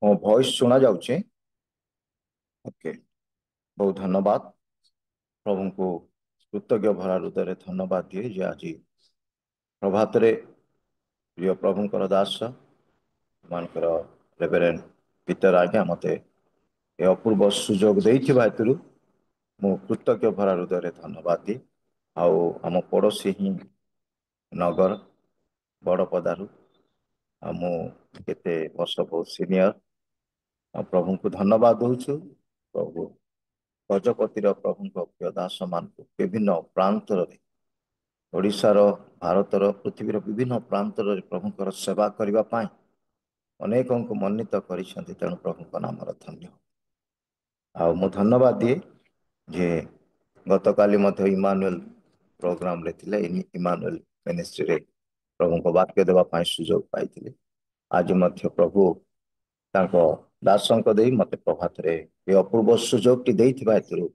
ମୋ ଭଏସ ଶୁଣା ଯାଉଛି? ଓକେ, ବହୁତ ଧନ୍ୟବାଦ। ପ୍ରଭୁଙ୍କୁ କୃତଜ୍ଞ ଭରା ହୃଦୟରେ ଧନ୍ୟବାଦ ଦିଏ ଯେ ଆଜି ପ୍ରଭାତରେ ପ୍ରିୟ ପ୍ରଭୁଙ୍କର ଦାସ ମାନଙ୍କର ରେଭରେଣ୍ଡ ପିତର ଆଜ୍ଞା ମତେ ଏ ଅପୂର୍ବ ସୁଯୋଗ ଦେଇଥିବା ହେତୁରୁ ମୁଁ କୃତଜ୍ଞ ଭରା ହୃଦୟରେ ଧନ୍ୟବାଦ ଦିଏ। ଆଉ ଆମ ପଡ଼ୋଶୀ ହିଁ ନଗର ବଡ଼ପଦାରୁ, ଆଉ ମୁଁ କେତେ ବର୍ଷ ବହୁତ ସିନିୟର, ଆଉ ପ୍ରଭୁଙ୍କୁ ଧନ୍ୟବାଦ ଦଉଛୁ। ପ୍ରଭୁ ଗଜପତିର ପ୍ରଭୁଙ୍କ ପ୍ରିୟ ଦାସ ମାନଙ୍କୁ ବିଭିନ୍ନ ପ୍ରାନ୍ତରେ ଓଡ଼ିଶାର, ଭାରତର, ପୃଥିବୀର ବିଭିନ୍ନ ପ୍ରାନ୍ତରେ ପ୍ରଭୁଙ୍କର ସେବା କରିବା ପାଇଁ ଅନେକଙ୍କୁ ମନୋନୀତ କରିଛନ୍ତି, ତେଣୁ ପ୍ରଭୁଙ୍କ ନାମର ଧନ୍ୟ। ଆଉ ମୁଁ ଧନ୍ୟବାଦ ଦିଏ ଯେ ଗତକାଲି ମଧ୍ୟ ଇମାନୁଏଲ ପ୍ରୋଗ୍ରାମରେ ଥିଲେ, ଇମାନୁଏଲ ମିନିଷ୍ଟ୍ରିରେ ପ୍ରଭୁଙ୍କ ବାକ୍ୟ ଦେବା ପାଇଁ ସୁଯୋଗ ପାଇଥିଲି। ଆଜି ମଧ୍ୟ ପ୍ରଭୁ ତାଙ୍କ ଦାସଙ୍କ ଦେଇ ମତେ ପ୍ରଭାତରେ ଏ ଅପୂର୍ବ ସୁଯୋଗଟି ଦେଇଥିବା ହେତୁରୁ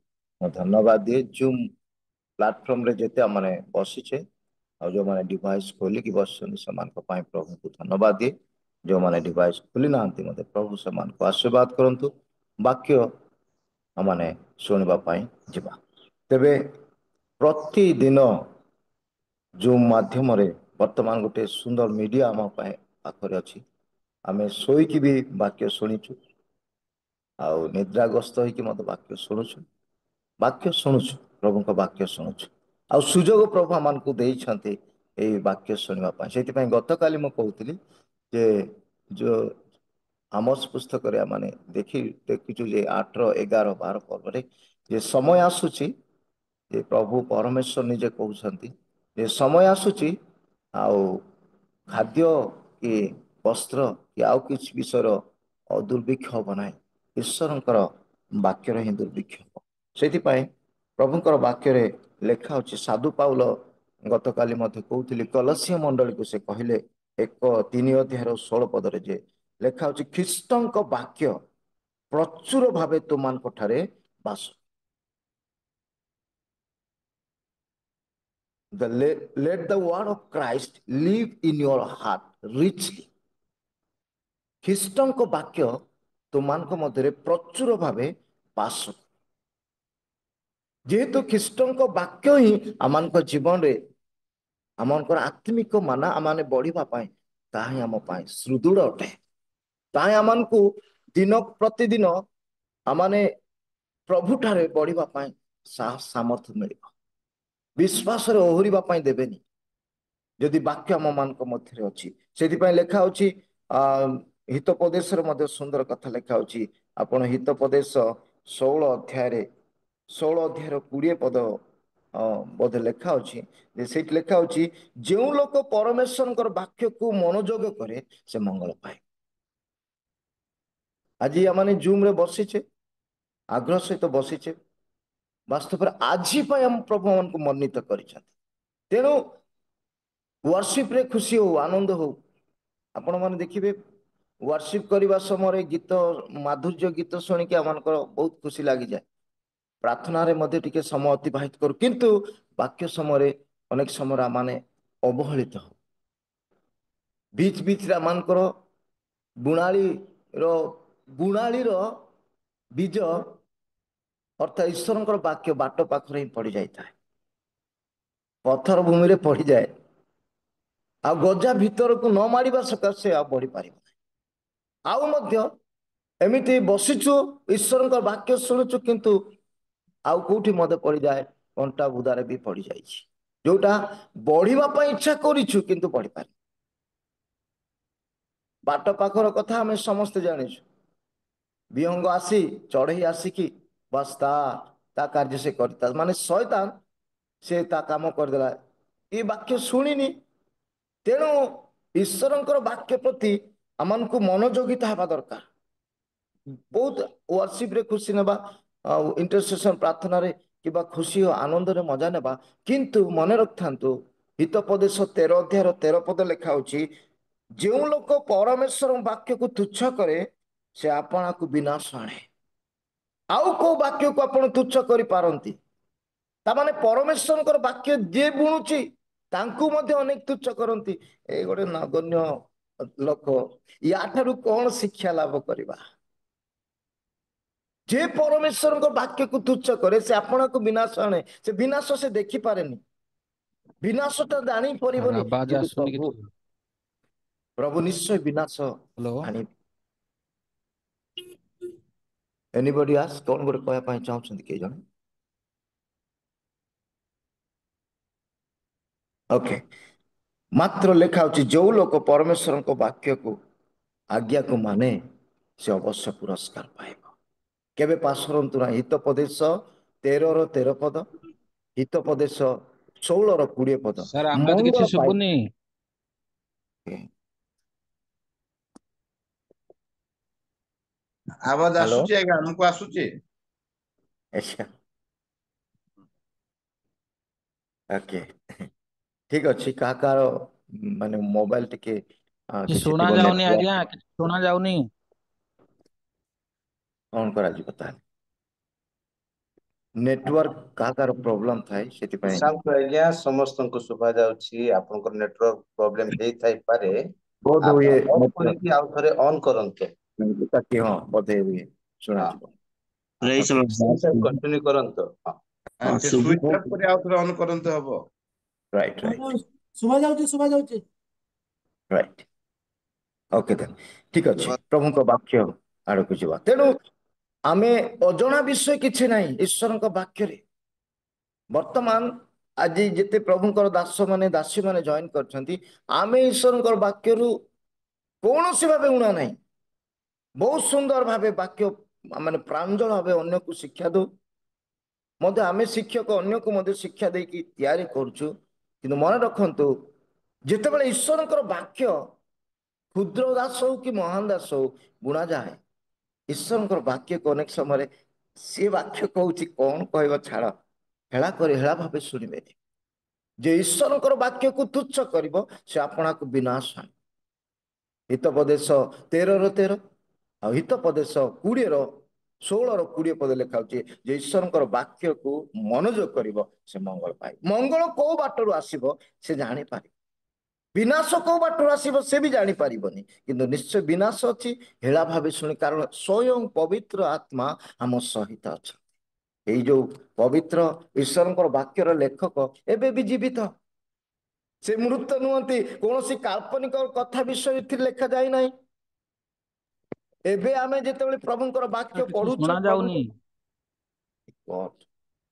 ମୁଁ ଧନ୍ୟବାଦ ଦିଏ। ଜୁମ୍ ପ୍ଲାଟଫର୍ମରେ ଯେତେ ଆମେ ବସିଛେ ଆଉ ଯେଉଁମାନେ ଡିଭାଇସ୍ ଖୋଲିକି ବସିଛନ୍ତି ସେମାନଙ୍କ ପାଇଁ ପ୍ରଭୁଙ୍କୁ ଧନ୍ୟବାଦ ଦିଏ। ଯେଉଁମାନେ ଡିଭାଇସ୍ ଖୋଲି ନାହାନ୍ତି ମଧ୍ୟ ପ୍ରଭୁ ସେମାନଙ୍କୁ ଆଶୀର୍ବାଦ କରନ୍ତୁ। ବାକ୍ୟ ଆମମାନେ ଶୁଣିବା ପାଇଁ ଯିବା। ତେବେ ପ୍ରତିଦିନ ଜୁମ୍ ମାଧ୍ୟମରେ ବର୍ତ୍ତମାନ ଗୋଟେ ସୁନ୍ଦର ମିଡ଼ିଆ ଆମ ପାଇଁ ପାଖରେ ଅଛି। ଆମେ ଶୋଇକି ବି ବାକ୍ୟ ଶୁଣିଛୁ, ଆଉ ନିଦ୍ରାଗ୍ରସ୍ତ ହେଇକି ମଧ୍ୟ ବାକ୍ୟ ଶୁଣୁଛୁ। ବାକ୍ୟ ଶୁଣୁଛୁ, ପ୍ରଭୁଙ୍କ ବାକ୍ୟ ଶୁଣୁଛୁ, ଆଉ ସୁଯୋଗ ପ୍ରଭୁ ଆମମାନଙ୍କୁ ଦେଇଛନ୍ତି ଏଇ ବାକ୍ୟ ଶୁଣିବା ପାଇଁ। ସେଥିପାଇଁ ଗତକାଲି ମୁଁ କହୁଥିଲି ଯେ ଯୋଉ ଆମୋସ ପୁସ୍ତକରେ ଆମେ ଦେଖିଛୁ ଯେ 8, 11, 12 ପର୍ବରେ ଯେ ସମୟ ଆସୁଛି ଯେ ପ୍ରଭୁ ପରମେଶ୍ୱର ନିଜେ କହୁଛନ୍ତି ଯେ ସମୟ ଆସୁଛି ଆଉ ଖାଦ୍ୟ କି ବସ୍ତ୍ର କି ଆଉ କିଛି ବିଷୟର ଦୁର୍ଭିକ୍ଷ ହବ ନାହିଁ, ଈଶ୍ୱରଙ୍କର ବାକ୍ୟରେ ହିଁ ଦୁର୍ଭିକ୍ଷ ହବ। ସେଥିପାଇଁ ପ୍ରଭୁଙ୍କର ବାକ୍ୟରେ ଲେଖା ଅଛି, ସାଧୁ ପାଉଲ ଗତକାଲି ମଧ୍ୟ କହୁଥିଲି କଲସିୟ ମଣ୍ଡଳୀକୁ ସେ କହିଲେ 1:3-16 ଯେ ଲେଖା ଅଛି ଖ୍ରୀଷ୍ଟଙ୍କ ବାକ୍ୟ ପ୍ରଚୁର ଭାବେ ତୁମାନଙ୍କ ଠାରେ ବାସ। Let the word of Christ live in your heart richly. ଖ୍ରୀଷ୍ଟଙ୍କ ବାକ୍ୟ ତୁମାନଙ୍କ ମଧ୍ୟରେ ପ୍ରଚୁର ଭାବେ ବାସ। ଯେହେତୁ ଖ୍ରୀଷ୍ଟଙ୍କ ବାକ୍ୟ ହିଁ ଆମମାନଙ୍କ ଜୀବନରେ ଆମଙ୍କର ଆତ୍ମିକ ମାନ ଆମମାନେ ବଢିବା ପାଇଁ ତାହା ହିଁ ଆମ ପାଇଁ ସୁଦୃଢ ଅଟେ। ତାହା ଆମମାନଙ୍କୁ ଦିନ ପ୍ରତିଦିନ ଆମମାନେ ପ୍ରଭୁଠାରେ ବଢିବା ପାଇଁ ସାହସ ସାମର୍ଥ୍ୟ ମିଳିବ। ବିଶ୍ୱାସରେ ଓହରିବା ପାଇଁ ଦେବେନି ଯଦି ବାକ୍ୟ ଆମ ମାନଙ୍କ ମଧ୍ୟରେ ଅଛି। ସେଥିପାଇଁ ଲେଖା ଅଛି ହିତୋପଦେଶରେ ମଧ୍ୟ ସୁନ୍ଦର କଥା ଲେଖା ଅଛି। ଆପଣ ହିତୋପଦେଶ 16 ଅଧ୍ୟାୟର 20 ପଦ ବୋଧେ ଲେଖା ଅଛି, ଯେ ସେଇଠି ଲେଖା ଅଛି ଯେଉଁ ଲୋକ ପରମେଶ୍ୱରଙ୍କର ବାକ୍ୟକୁ ମନୋଯୋଗ କରେ ସେ ମଙ୍ଗଳ ପାଏ। ଆଜି ଆମମାନେ ଜୁମ୍ ରେ ବସିଛେ, ଆଗ୍ରହ ସହିତ ବସିଛେ, ବାସ୍ତବରେ ଆଜି ପାଇଁ ଆମ ପ୍ରଭୁ ମାନଙ୍କୁ ମନୋନୀତ କରିଛନ୍ତି। ତେଣୁ ୱାର୍ସିପରେ ଖୁସି ହଉ, ଆନନ୍ଦ ହଉ। ଆପଣ ମାନେ ଦେଖିବେ ୱାର୍ସିପ କରିବା ସମୟରେ ଗୀତ ମାଧୁର୍ଯ୍ୟ ଗୀତ ଶୁଣିକି ଆମମାନଙ୍କର ବହୁତ ଖୁସି ଲାଗିଯାଏ। ପ୍ରାର୍ଥନାରେ ମଧ୍ୟ ଟିକେ ସମୟ ଅତିବାହିତ କରୁ, କିନ୍ତୁ ବାକ୍ୟ ସମୟରେ ଅନେକ ସମୟରେ ଆମମାନେ ଅବହେଳିତ ହଉ। ବିଚ୍ ରେ ଆମମାନଙ୍କର ବୁଣାଳିର ବୀଜ ଅର୍ଥାତ୍ ଈଶ୍ୱରଙ୍କର ବାକ୍ୟ ବାଟ ପାଖରେ ହିଁ ପଡି ଯାଇଥାଏ, ପଥର ଭୂମିରେ ପଡିଯାଏ, ଆଉ ଗଜା ଭିତରକୁ ନ ମାଡ଼ିବା ସକାଶେ ଆଉ ବଢି ପାରିବ ନାହିଁ। ଆଉ ମଧ୍ୟ ଏମିତି ବସିଛୁ ଈଶ୍ୱରଙ୍କ ବାକ୍ୟ ଶୁଣୁଛୁ, କିନ୍ତୁ ଆଉ କୋଉଠି ମଧ୍ୟ ପଡିଯାଏ, କଣ୍ଟା ବୁଦାରେ ବି ପଡିଯାଇଛି, ଯୋଉଟା ବଢିବା ପାଇଁ ଇଚ୍ଛା କରିଛୁ କିନ୍ତୁ ବଢିପାରି। ବାଟ ପାଖର କଥା ଆମେ ସମସ୍ତେ ଜାଣିଛୁ। ବିହଙ୍ଗ ଆସି ଚଢେଇ ଆସିକି ବାସ୍ ତା କାର୍ଯ୍ୟ ସେ କରିଥାଏ, ମାନେ ଶୟତାନ ସେ ତା କାମ କରିଦେଲା, ଏ ବାକ୍ୟ ଶୁଣିନି। ତେଣୁ ଈଶ୍ୱରଙ୍କର ବାକ୍ୟ ପ୍ରତି ଆମମାନଙ୍କୁ ମନୋଯୋଗିତା ହେବା ଦରକାର। ବହୁତ ୱାର୍ସିପରେ ଖୁସି ନେବା, ଆଉ ଇଣ୍ଟରସେସନ ପ୍ରାର୍ଥନାରେ କିମ୍ବା ଖୁସି ଓ ଆନନ୍ଦରେ ମଜା ନେବା, କିନ୍ତୁ ମନେ ରଖିଥାନ୍ତୁ ହିତୋପଦେଶ 13:13 ଲେଖା ହେଉଛି ଯେଉଁ ଲୋକ ପରମେଶ୍ୱର ବାକ୍ୟକୁ ତୁଚ୍ଛ କରେ ସେ ଆପଣାକୁ ବିନାଶ ଆଣେ। ଆଉ କୋଉ ବାକ୍ୟକୁ ଆପଣ ତୁଚ୍ଛ କରିପାରନ୍ତି? ତାମାନେ ପରମେଶ୍ୱରଙ୍କର ବାକ୍ୟ ଯିଏ ବୁଣୁଛି ତାଙ୍କୁ ମଧ୍ୟ ଅନେକ ତୁଚ୍ଛ କରନ୍ତି। ଏଇ ଗୋଟେ ନଗଣ୍ୟ ଲୋକ ୟାଠାରୁ କଣ ଶିକ୍ଷା ଲାଭ କରିବା? ଯେ ପରମେଶ୍ୱରଙ୍କ ବାକ୍ୟକୁ ତୁଚ୍ଛ କରେ ସେ ଆପଣଙ୍କୁ ବିନାଶ ଆଣେ। ସେ ବିନାଶ ସେ ଦେଖିପାରେନି, ବିନାଶଟା ସାର୍ ଜାଣିପାରିବନି, ଆବାଜ କିନ୍ତୁ ଆସୁନି କିଛି। ପ୍ରଭୁ ନିଶ୍ଚୟ ବିନାଶ ହ୍ୟାଲୋ ଆଣିବେ। ଏନିବଡି ଆସ୍ କଣ ଗୋଟେ କହିବା ପାଇଁ ଚାହୁଁଛନ୍ତି କେହି ଜଣେ? ଓକେ, ମାତ୍ର ଲେଖା ହଉଛି ଯୋଉ ଲୋକ ପରମେଶ୍ୱରଙ୍କ ବାକ୍ୟକୁ ଆଜ୍ଞାକୁ ମାନେ ସେ ଅବଶ୍ୟ ପୁରସ୍କାର ପାଇବ। କେବେ ପାଶ କରନ୍ତୁ ନା ହିତୋପଦେଶ 13 ପଦ, ହିତୋପଦେଶ 16-20 ପଦ। ସାର୍ ଆବାଜ କିଛି ମଙ୍ଗଳ ପାଇ ଶୁଭୁନି। ଆବାଜ ହ୍ୟାଲୋ, ଆସୁଛି ଆଜ୍ଞା, ଆମକୁ ଆସୁଛି। ଆଚ୍ଛା, ଓକେ, ଠିକ ଅଛି। କାହା କାହାର ମାନେ ମୋବାଇଲ ଟିକେ କିଛି କିଛି ଶୁଣା ଥିବ ଯାଉନି ଆଜ୍ଞା, ନେଟୱାର୍କ, କିଛି ଶୁଣା ଯାଉନି। କଣ କରାଯିବ ତାହେଲେ? ନେଟୱାର୍କ କାହା କାହାର ପ୍ରୋବ୍ଲେମ ଥାଏ ସେଥିପାଇଁ। ଶାନ୍ତ ଆଜ୍ଞା, ସମସ୍ତଙ୍କୁ ଶୁଭା ଯାଉଛି। ଆପଣଙ୍କର ନେଟୱାର୍କ ପ୍ରୋବ୍ଲେମ ହେଇଥାଇପାରେ, ବୋଧ ଆପଣ ହୁଏ ଅଫ୍ ନେଟୱାର୍କ କରିକି ଆଉ ଥରେ ଅନ୍ କରନ୍ତୁ। ତାକି ହଁ ବୋଧେ ହୁଏ ହଁ, ଶୁଣାଯିବ। ପ୍ରେଜ ଓକେ, କଣ୍ଟିନ୍ୟୁ କରନ୍ତୁ। ହଁ, ସେ ସୁଇଚ୍ ଅଫ୍ କରି ଆଉ ଥରେ ଅନ୍ କରନ୍ତୁ ହବ। ରାଇଟ୍ ରାଇଟ୍ ଶୁଭା ଯାଉଛି, ଶୁଭା ଯାଉଛି। ରାଇଟ୍, ଓକେ ଦେନ୍ ଠିକ ଅଛି। ପ୍ରଭୁଙ୍କ ବାକ୍ୟ ଆଡକୁ ଯିବା। ତେଣୁ ଆମେ ଅଜଣା ବିଷୟ କିଛି ନାହିଁ ଈଶ୍ୱରଙ୍କ ବାକ୍ୟରେ। ବର୍ତ୍ତମାନ ଆଜି ଯେତେ ପ୍ରଭୁଙ୍କର ଦାସ ମାନେ ଦାସୀ ମାନେ ଜଏନ କରିଛନ୍ତି, ଆମେ ଈଶ୍ୱରଙ୍କର ବାକ୍ୟରୁ କୌଣସି ଭାବେ ଉଣା ନାହିଁ। ବହୁତ ସୁନ୍ଦର ଭାବେ ବାକ୍ୟ ମାନେ ପ୍ରାଞ୍ଜଳ ଭାବେ ଅନ୍ୟକୁ ଶିକ୍ଷା ଦଉ। ମଧ୍ୟ ଆମେ ଶିକ୍ଷକ ଅନ୍ୟକୁ ମଧ୍ୟ ଶିକ୍ଷା ଦେଇକି ତିଆରି କରୁଛୁ। କିନ୍ତୁ ମନେ ରଖନ୍ତୁ, ଯେତେବେଳେ ଈଶ୍ୱରଙ୍କର ବାକ୍ୟ କ୍ଷୁଦ୍ର ଦାସ ହଉ କି ମହାନ ଦାସ ହଉ ବୁଣାଯାଏ, ଈଶ୍ୱରଙ୍କର ବାକ୍ୟକୁ ଅନେକ ସମୟରେ ସେ ବାକ୍ୟ କହୁଛି କଣ କହିବ ଛାଡ଼, ହେଳା କରି ହେଳା ଭାବେ ଶୁଣିବେନି। ଯେ ଈଶ୍ୱରଙ୍କର ବାକ୍ୟକୁ ତୁଚ୍ଛ କରିବ ସେ ଆପଣାକୁ ବିନାଶ ଆଣିବ। ହିତୋପଦେଶ 13 ଆଉ ହିତୋପଦେଶ 16-20 ପଦ ଲେଖା ହଉଛି ଯେ ଈଶ୍ୱରଙ୍କର ବାକ୍ୟକୁ ମନୋଯୋଗ କରିବ ସେ ମଙ୍ଗଳ ପାଇବ। ମଙ୍ଗଳ କୋଉ ବାଟରୁ ଆସିବ ସେ ଜାଣିପାରିବ, ବିନାଶ କୋଉ ବାଟରୁ ଆସିବ ସେ ବି ଜାଣିପାରିବନି। କିନ୍ତୁ ନିଶ୍ଚୟ ବିନାଶ ଅଛି ହେଳା ଭାବେ ଶୁଣି, କାରଣ ସ୍ୱୟଂ ପବିତ୍ର ଆତ୍ମା ଆମ ସହିତ ଅଛନ୍ତି। ଏଇ ଯୋଉ ପବିତ୍ର ଈଶ୍ୱରଙ୍କର ବାକ୍ୟର ଲେଖକ ଏବେ ବି ଜୀବିତ, ସେ ମୃତ ନୁହନ୍ତି। କୌଣସି କାଳ୍ପନିକ କଥା ବିଷୟ ଏଥିରେ ଲେଖା ଯାଇନାହିଁ। ଏବେ ଆମେ ଯେତେବେଳେ ପ୍ରଭୁଙ୍କର ବାକ୍ୟ ସାର୍ କିଛି ପଢୁଛେ, ଶୁଣା ପ୍ରଭୁଙ୍କ ଯାଉନି।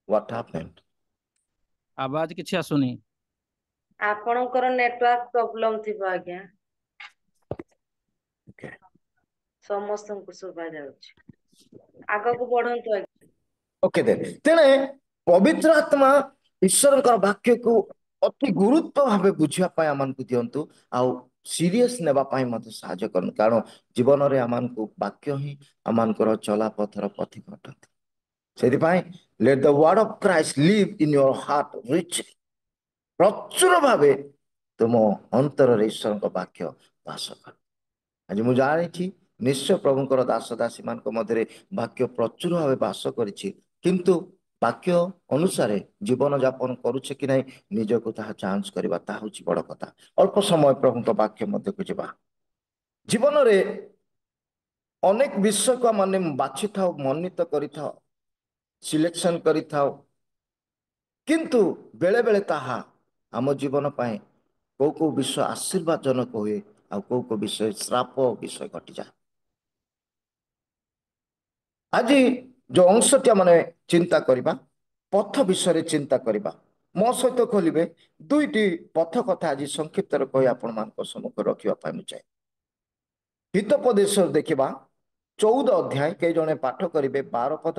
what happened? ଆବାଜ କିଛି ଆସୁନି। ଆପଣଙ୍କର ନେଟୱାର୍କ ପ୍ରୋବ୍ଲେମ ଥିବ ଆଜ୍ଞା, Okay. ସମସ୍ତଙ୍କୁ ଶୁଭା ଯାଉଛି। ଆଗକୁ ବଢନ୍ତୁ ଆଜ୍ଞା। ଓକେ ତେଣେ ପବିତ୍ର ଆତ୍ମା ଈଶ୍ୱରଙ୍କର ବାକ୍ୟକୁ ଅତି ଗୁରୁତ୍ୱ ଭାବେ ବୁଝିବା ପାଇଁ ଆମମାନଙ୍କୁ ଦିଅନ୍ତୁ, ଆଉ ସିରିୟସ ନେବା ପାଇଁ ମଧ୍ୟ ସାହାଯ୍ୟ କରନ୍ତୁ। କାରଣ ଜୀବନରେ ଆମମାନଙ୍କୁ ବାକ୍ୟ ହିଁ ଆମମାନଙ୍କର ଚଲାପଥର ପଥିକ ଅଟନ୍ତି। ସେଥିପାଇଁ let the word of Christ live in your heart richly, ପ୍ରଚୁର ଭାବେ ତୁମ ଅନ୍ତରରେ ଈଶ୍ୱରଙ୍କ ବାକ୍ୟ ବାସ କର। ଆଜି ମୁଁ ଜାଣିଛି ନିଶ୍ଚୟ ପ୍ରଭୁଙ୍କର ଦାସ ଦାସୀ ମାନଙ୍କ ମଧ୍ୟରେ ବାକ୍ୟ ପ୍ରଚୁର ଭାବେ ବାସ କରିଛି, କିନ୍ତୁ ବାକ୍ୟ ଅନୁସାରେ ଜୀବନ ଯାପନ କରୁଛେ କି ନାହିଁ ନିଜକୁ ତାହା ଯାଞ୍ଚ କରିବା, ତାହା ହେଉଛି ବଡ କଥା। ଅଳ୍ପ ସମୟ ପ୍ରଭୁଙ୍କ ବାକ୍ୟ ମଧ୍ୟକୁ ଯିବା। ଜୀବନରେ ଅନେକ ବିଷୟକୁ ଆମେ ବାଛିଥାଉ, ମନୋନୀତ କରିଥାଉ, ସିଲେକ୍ସନ କରିଥାଉ, କିନ୍ତୁ ବେଳେ ବେଳେ ତାହା ଆମ ଜୀବନ ପାଇଁ କୋଉ କୋଉ ବିଷୟ ଆଶୀର୍ବାଦ ଜନକ ହୁଏ, ଆଉ କୋଉ କୋଉ ବିଷୟ ଶ୍ରାପ ବିଷୟ ଘଟିଯାଏ। ଆଜି ଯୋଉ ଅଂଶଟି ମାନେ ଚିନ୍ତା କରିବା, ପଥ ବିଷୟରେ ଚିନ୍ତା କରିବା। ମୋ ସହିତ ଖୋଲିବେ 2ଟି ପଥ କଥା ଆଜି ସଂକ୍ଷିପ୍ତରେ କହି ଆପଣମାନଙ୍କ ସମ୍ମୁଖରେ ରଖିବା ପାଇଁ ମୁଁ ଚାହେଁ। ହିତୋପଦେଶ ଦେଖିବା 14 ଅଧ୍ୟାୟ, କେହି ଜଣେ ପାଠ କରିବେ 12 ପଦ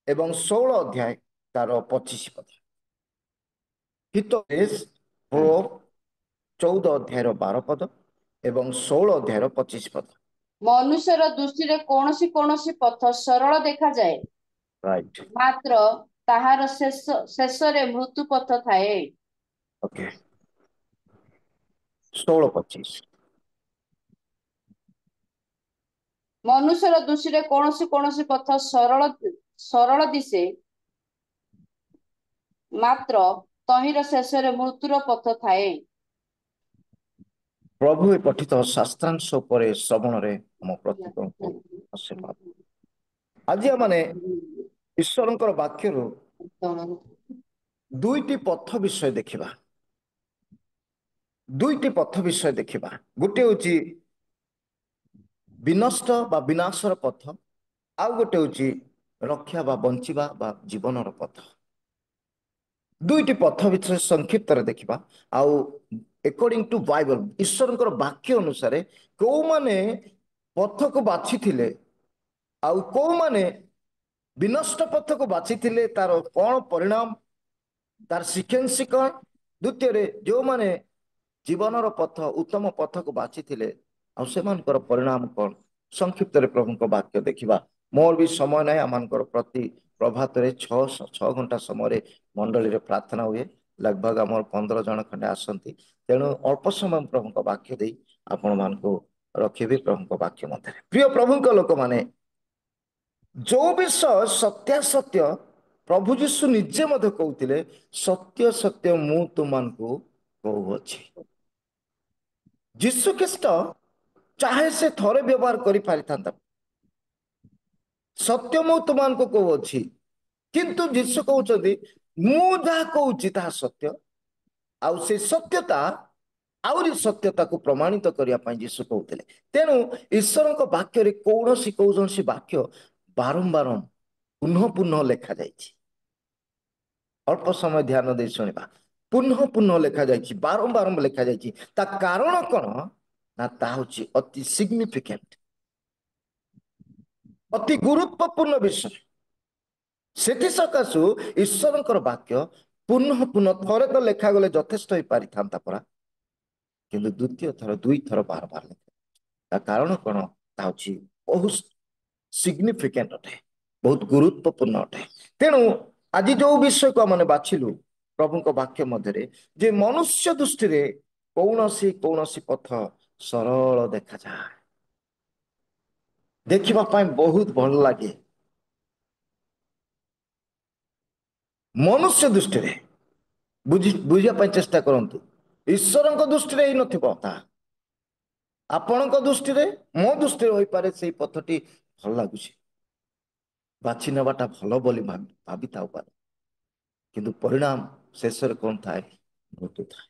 ଏବଂ 16 ଅଧ୍ୟାୟ ତାର 25 ପଦ। ହିତୋପଦେଶ 14 ଅଧ୍ୟାୟର 12 ପଦ ଏବଂ 16 ଅଧ୍ୟାୟର 25 ପଦ। ମନୁଷ୍ୟର ଦୃଷ୍ଟିରେ କୌଣସି କୌଣସି ପଥ ସରଳ ଦେଖାଯାଏ, ରାଇଟ୍, ମାତ୍ର ତାହାର ଶେଷରେ ମୃତ୍ୟୁ ପଥ ଥାଏ। ଓକେ, 16-25। ମନୁଷ୍ୟର ଦୃଷ୍ଟିରେ କୌଣସି କୌଣସି ପଥ ସରଳ ଦିଶେ, ମାତ୍ର ତହିଁର ଶେଷରେ ମୃତ୍ୟୁର ପଥ ଥାଏ। ପ୍ରଭୁ ଏ ପଠିତ ଶାସ୍ତ୍ରାଂଶ ଉପରେ ଶ୍ରବଣରେ ଆମ ପ୍ରତ୍ୟେକଙ୍କୁ ଆଶୀର୍ବାଦ। ଆଜି ଆମେ ଈଶ୍ୱରଙ୍କର ବାକ୍ୟରୁ ଦୁଇଟି ପଥ ବିଷୟ ଦେଖିବା। ଦୁଇଟି ପଥ ବିଷୟ ଦେଖିବା। ଗୋଟିଏ ହେଉଛି ବିନଷ୍ଟ ବା ବିନାଶର ପଥ, ଆଉ ଗୋଟେ ହେଉଛି ରକ୍ଷା ବା ବଞ୍ଚିବା ବା ଜୀବନର ପଥ। ଦୁଇଟି ପଥ ଭିତରେ ସଂକ୍ଷିପ୍ତରେ ଦେଖିବା। ଆଉ ଏକର୍ଡିଂ ଟୁ ବାଇବଲ, ଈଶ୍ୱରଙ୍କର ବାକ୍ୟ ଅନୁସାରେ କୋଉମାନେ ପଥକୁ ବାଛିଥିଲେ ଆଉ କୋଉମାନେ ବିନଷ୍ଟ ପଥକୁ ବାଛିଥିଲେ, ତାର କ'ଣ ପରିଣାମ, ତାର ସିକ୍ୱେନ୍ସ କ'ଣ। ଦ୍ୱିତୀୟରେ ଯେଉଁମାନେ ଜୀବନର ପଥ, ଉତ୍ତମ ପଥକୁ ବାଛିଥିଲେ ଆଉ ସେମାନଙ୍କର ପରିଣାମ କ'ଣ, ସଂକ୍ଷିପ୍ତରେ ପ୍ରଭୁଙ୍କ ବାକ୍ୟ ଦେଖିବା। ମୋର ବି ସମୟ ନାହିଁ। ଆମମାନଙ୍କର ପ୍ରତି ପ୍ରଭାତରେ 6 ଘଣ୍ଟା ସମୟରେ ମଣ୍ଡଳୀରେ ପ୍ରାର୍ଥନା ହୁଏ। लगभग ଆମର 15 ଜଣ ଖଣ୍ଡେ ଆସନ୍ତି। ତେଣୁ ଅଳ୍ପ ସମୟ ପ୍ରଭୁଙ୍କ ବାକ୍ୟ ଦେଇ ଆପଣମାନଙ୍କୁ ରଖିବି ପ୍ରଭୁଙ୍କ ବାକ୍ୟ ମଧ୍ୟରେ। ପ୍ରିୟ ପ୍ରଭୁଙ୍କ ଲୋକମାନେ, ଯୋଉ ବିଷୟ ସତ୍ୟାସତ୍ୟ ପ୍ରଭୁ ଯୀଶୁ ନିଜେ ମଧ୍ୟ କହୁଥିଲେ, ସତ୍ୟ ସତ୍ୟ ମୁଁ ତୁମମାନଙ୍କୁ କହୁଅଛି। ଯୀଶୁ ଖ୍ରୀଷ୍ଟ ଚାହେ ସେ ଥରେ ବ୍ୟବହାର କରିପାରିଥାନ୍ତା, ସତ୍ୟ ମୁଁ ତୁମମାନଙ୍କୁ କହୁଅଛି, କିନ୍ତୁ ଯୀଶୁ କହୁଛନ୍ତି ମୁଁ ଯାହା କହୁଛି ତାହା ସତ୍ୟ, ଆଉ ସେ ସତ୍ୟତା ଆହୁରି ସତ୍ୟତାକୁ ପ୍ରମାଣିତ କରିବା ପାଇଁ ଯୀଶୁ କହୁଥିଲେ। ତେଣୁ ଈଶ୍ୱରଙ୍କ ବାକ୍ୟରେ କୌଣସି ବାକ୍ୟ ବାରମ୍ବାର ପୁନଃ ପୁନଃ ଲେଖାଯାଇଛି। ଅଳ୍ପ ସମୟ ଧ୍ୟାନ ଦେଇ ଶୁଣିବା। ପୁନଃ ପୁନଃ ଲେଖାଯାଇଛି, ବାରମ୍ବାର ଲେଖାଯାଇଛି। ତା କାରଣ କ'ଣ ନା, ତାହା ହେଉଛି ଅତି ସିଗ୍ନିଫିକାଣ୍ଟ, ଅତି ଗୁରୁତ୍ୱପୂର୍ଣ୍ଣ ବିଷୟ। ସେଥି ସକାଶୁ ଈଶ୍ୱରଙ୍କର ବାକ୍ୟ ପୁନଃ ପୁନଃ, ଥରେ ତ ଲେଖାଗଲେ ଯଥେଷ୍ଟ ହେଇପାରିଥାନ୍ତା ପରା, କିନ୍ତୁ ଦ୍ୱିତୀୟ ଥର, 2 ଥର ବାରବାର ଲେଖା। ତା କାରଣ କ'ଣ, ତାହା ହେଉଛି ବହୁତ ସିଗ୍ନିଫିକାଣ୍ଟ ଅଟେ, ବହୁତ ଗୁରୁତ୍ୱପୂର୍ଣ୍ଣ ଅଟେ। ତେଣୁ ଆଜି ଯୋଉ ବିଷୟକୁ ଆମେ ବାଛିଲୁ ପ୍ରଭୁଙ୍କ ବାକ୍ୟ ମଧ୍ୟରେ, ଯେ ମନୁଷ୍ୟ ଦୃଷ୍ଟିରେ କୌଣସି ପଥ ସରଳ ଦେଖାଯାଏ, ଦେଖିବା ପାଇଁ ବହୁତ ଭଲ ଲାଗେ। ମନୁଷ୍ୟ ଦୃଷ୍ଟିରେ ବୁଝିବା ପାଇଁ ଚେଷ୍ଟା କରନ୍ତୁ। ଈଶ୍ୱରଙ୍କ ଦୃଷ୍ଟିରେ ହେଇନଥିବ ତାହା, ଆପଣଙ୍କ ଦୃଷ୍ଟିରେ, ମୋ ଦୃଷ୍ଟିରେ ହୋଇପାରେ ସେଇ ପଥଟି ଭଲ ଲାଗୁଛି, ବାଛି ନେବାଟା ଭଲ ବୋଲି ଭାବିଥାଉ ପାରେ, କିନ୍ତୁ ପରିଣାମ ଶେଷରେ କ'ଣ ଥାଏ, ମୃତ୍ୟୁ ଥାଏ।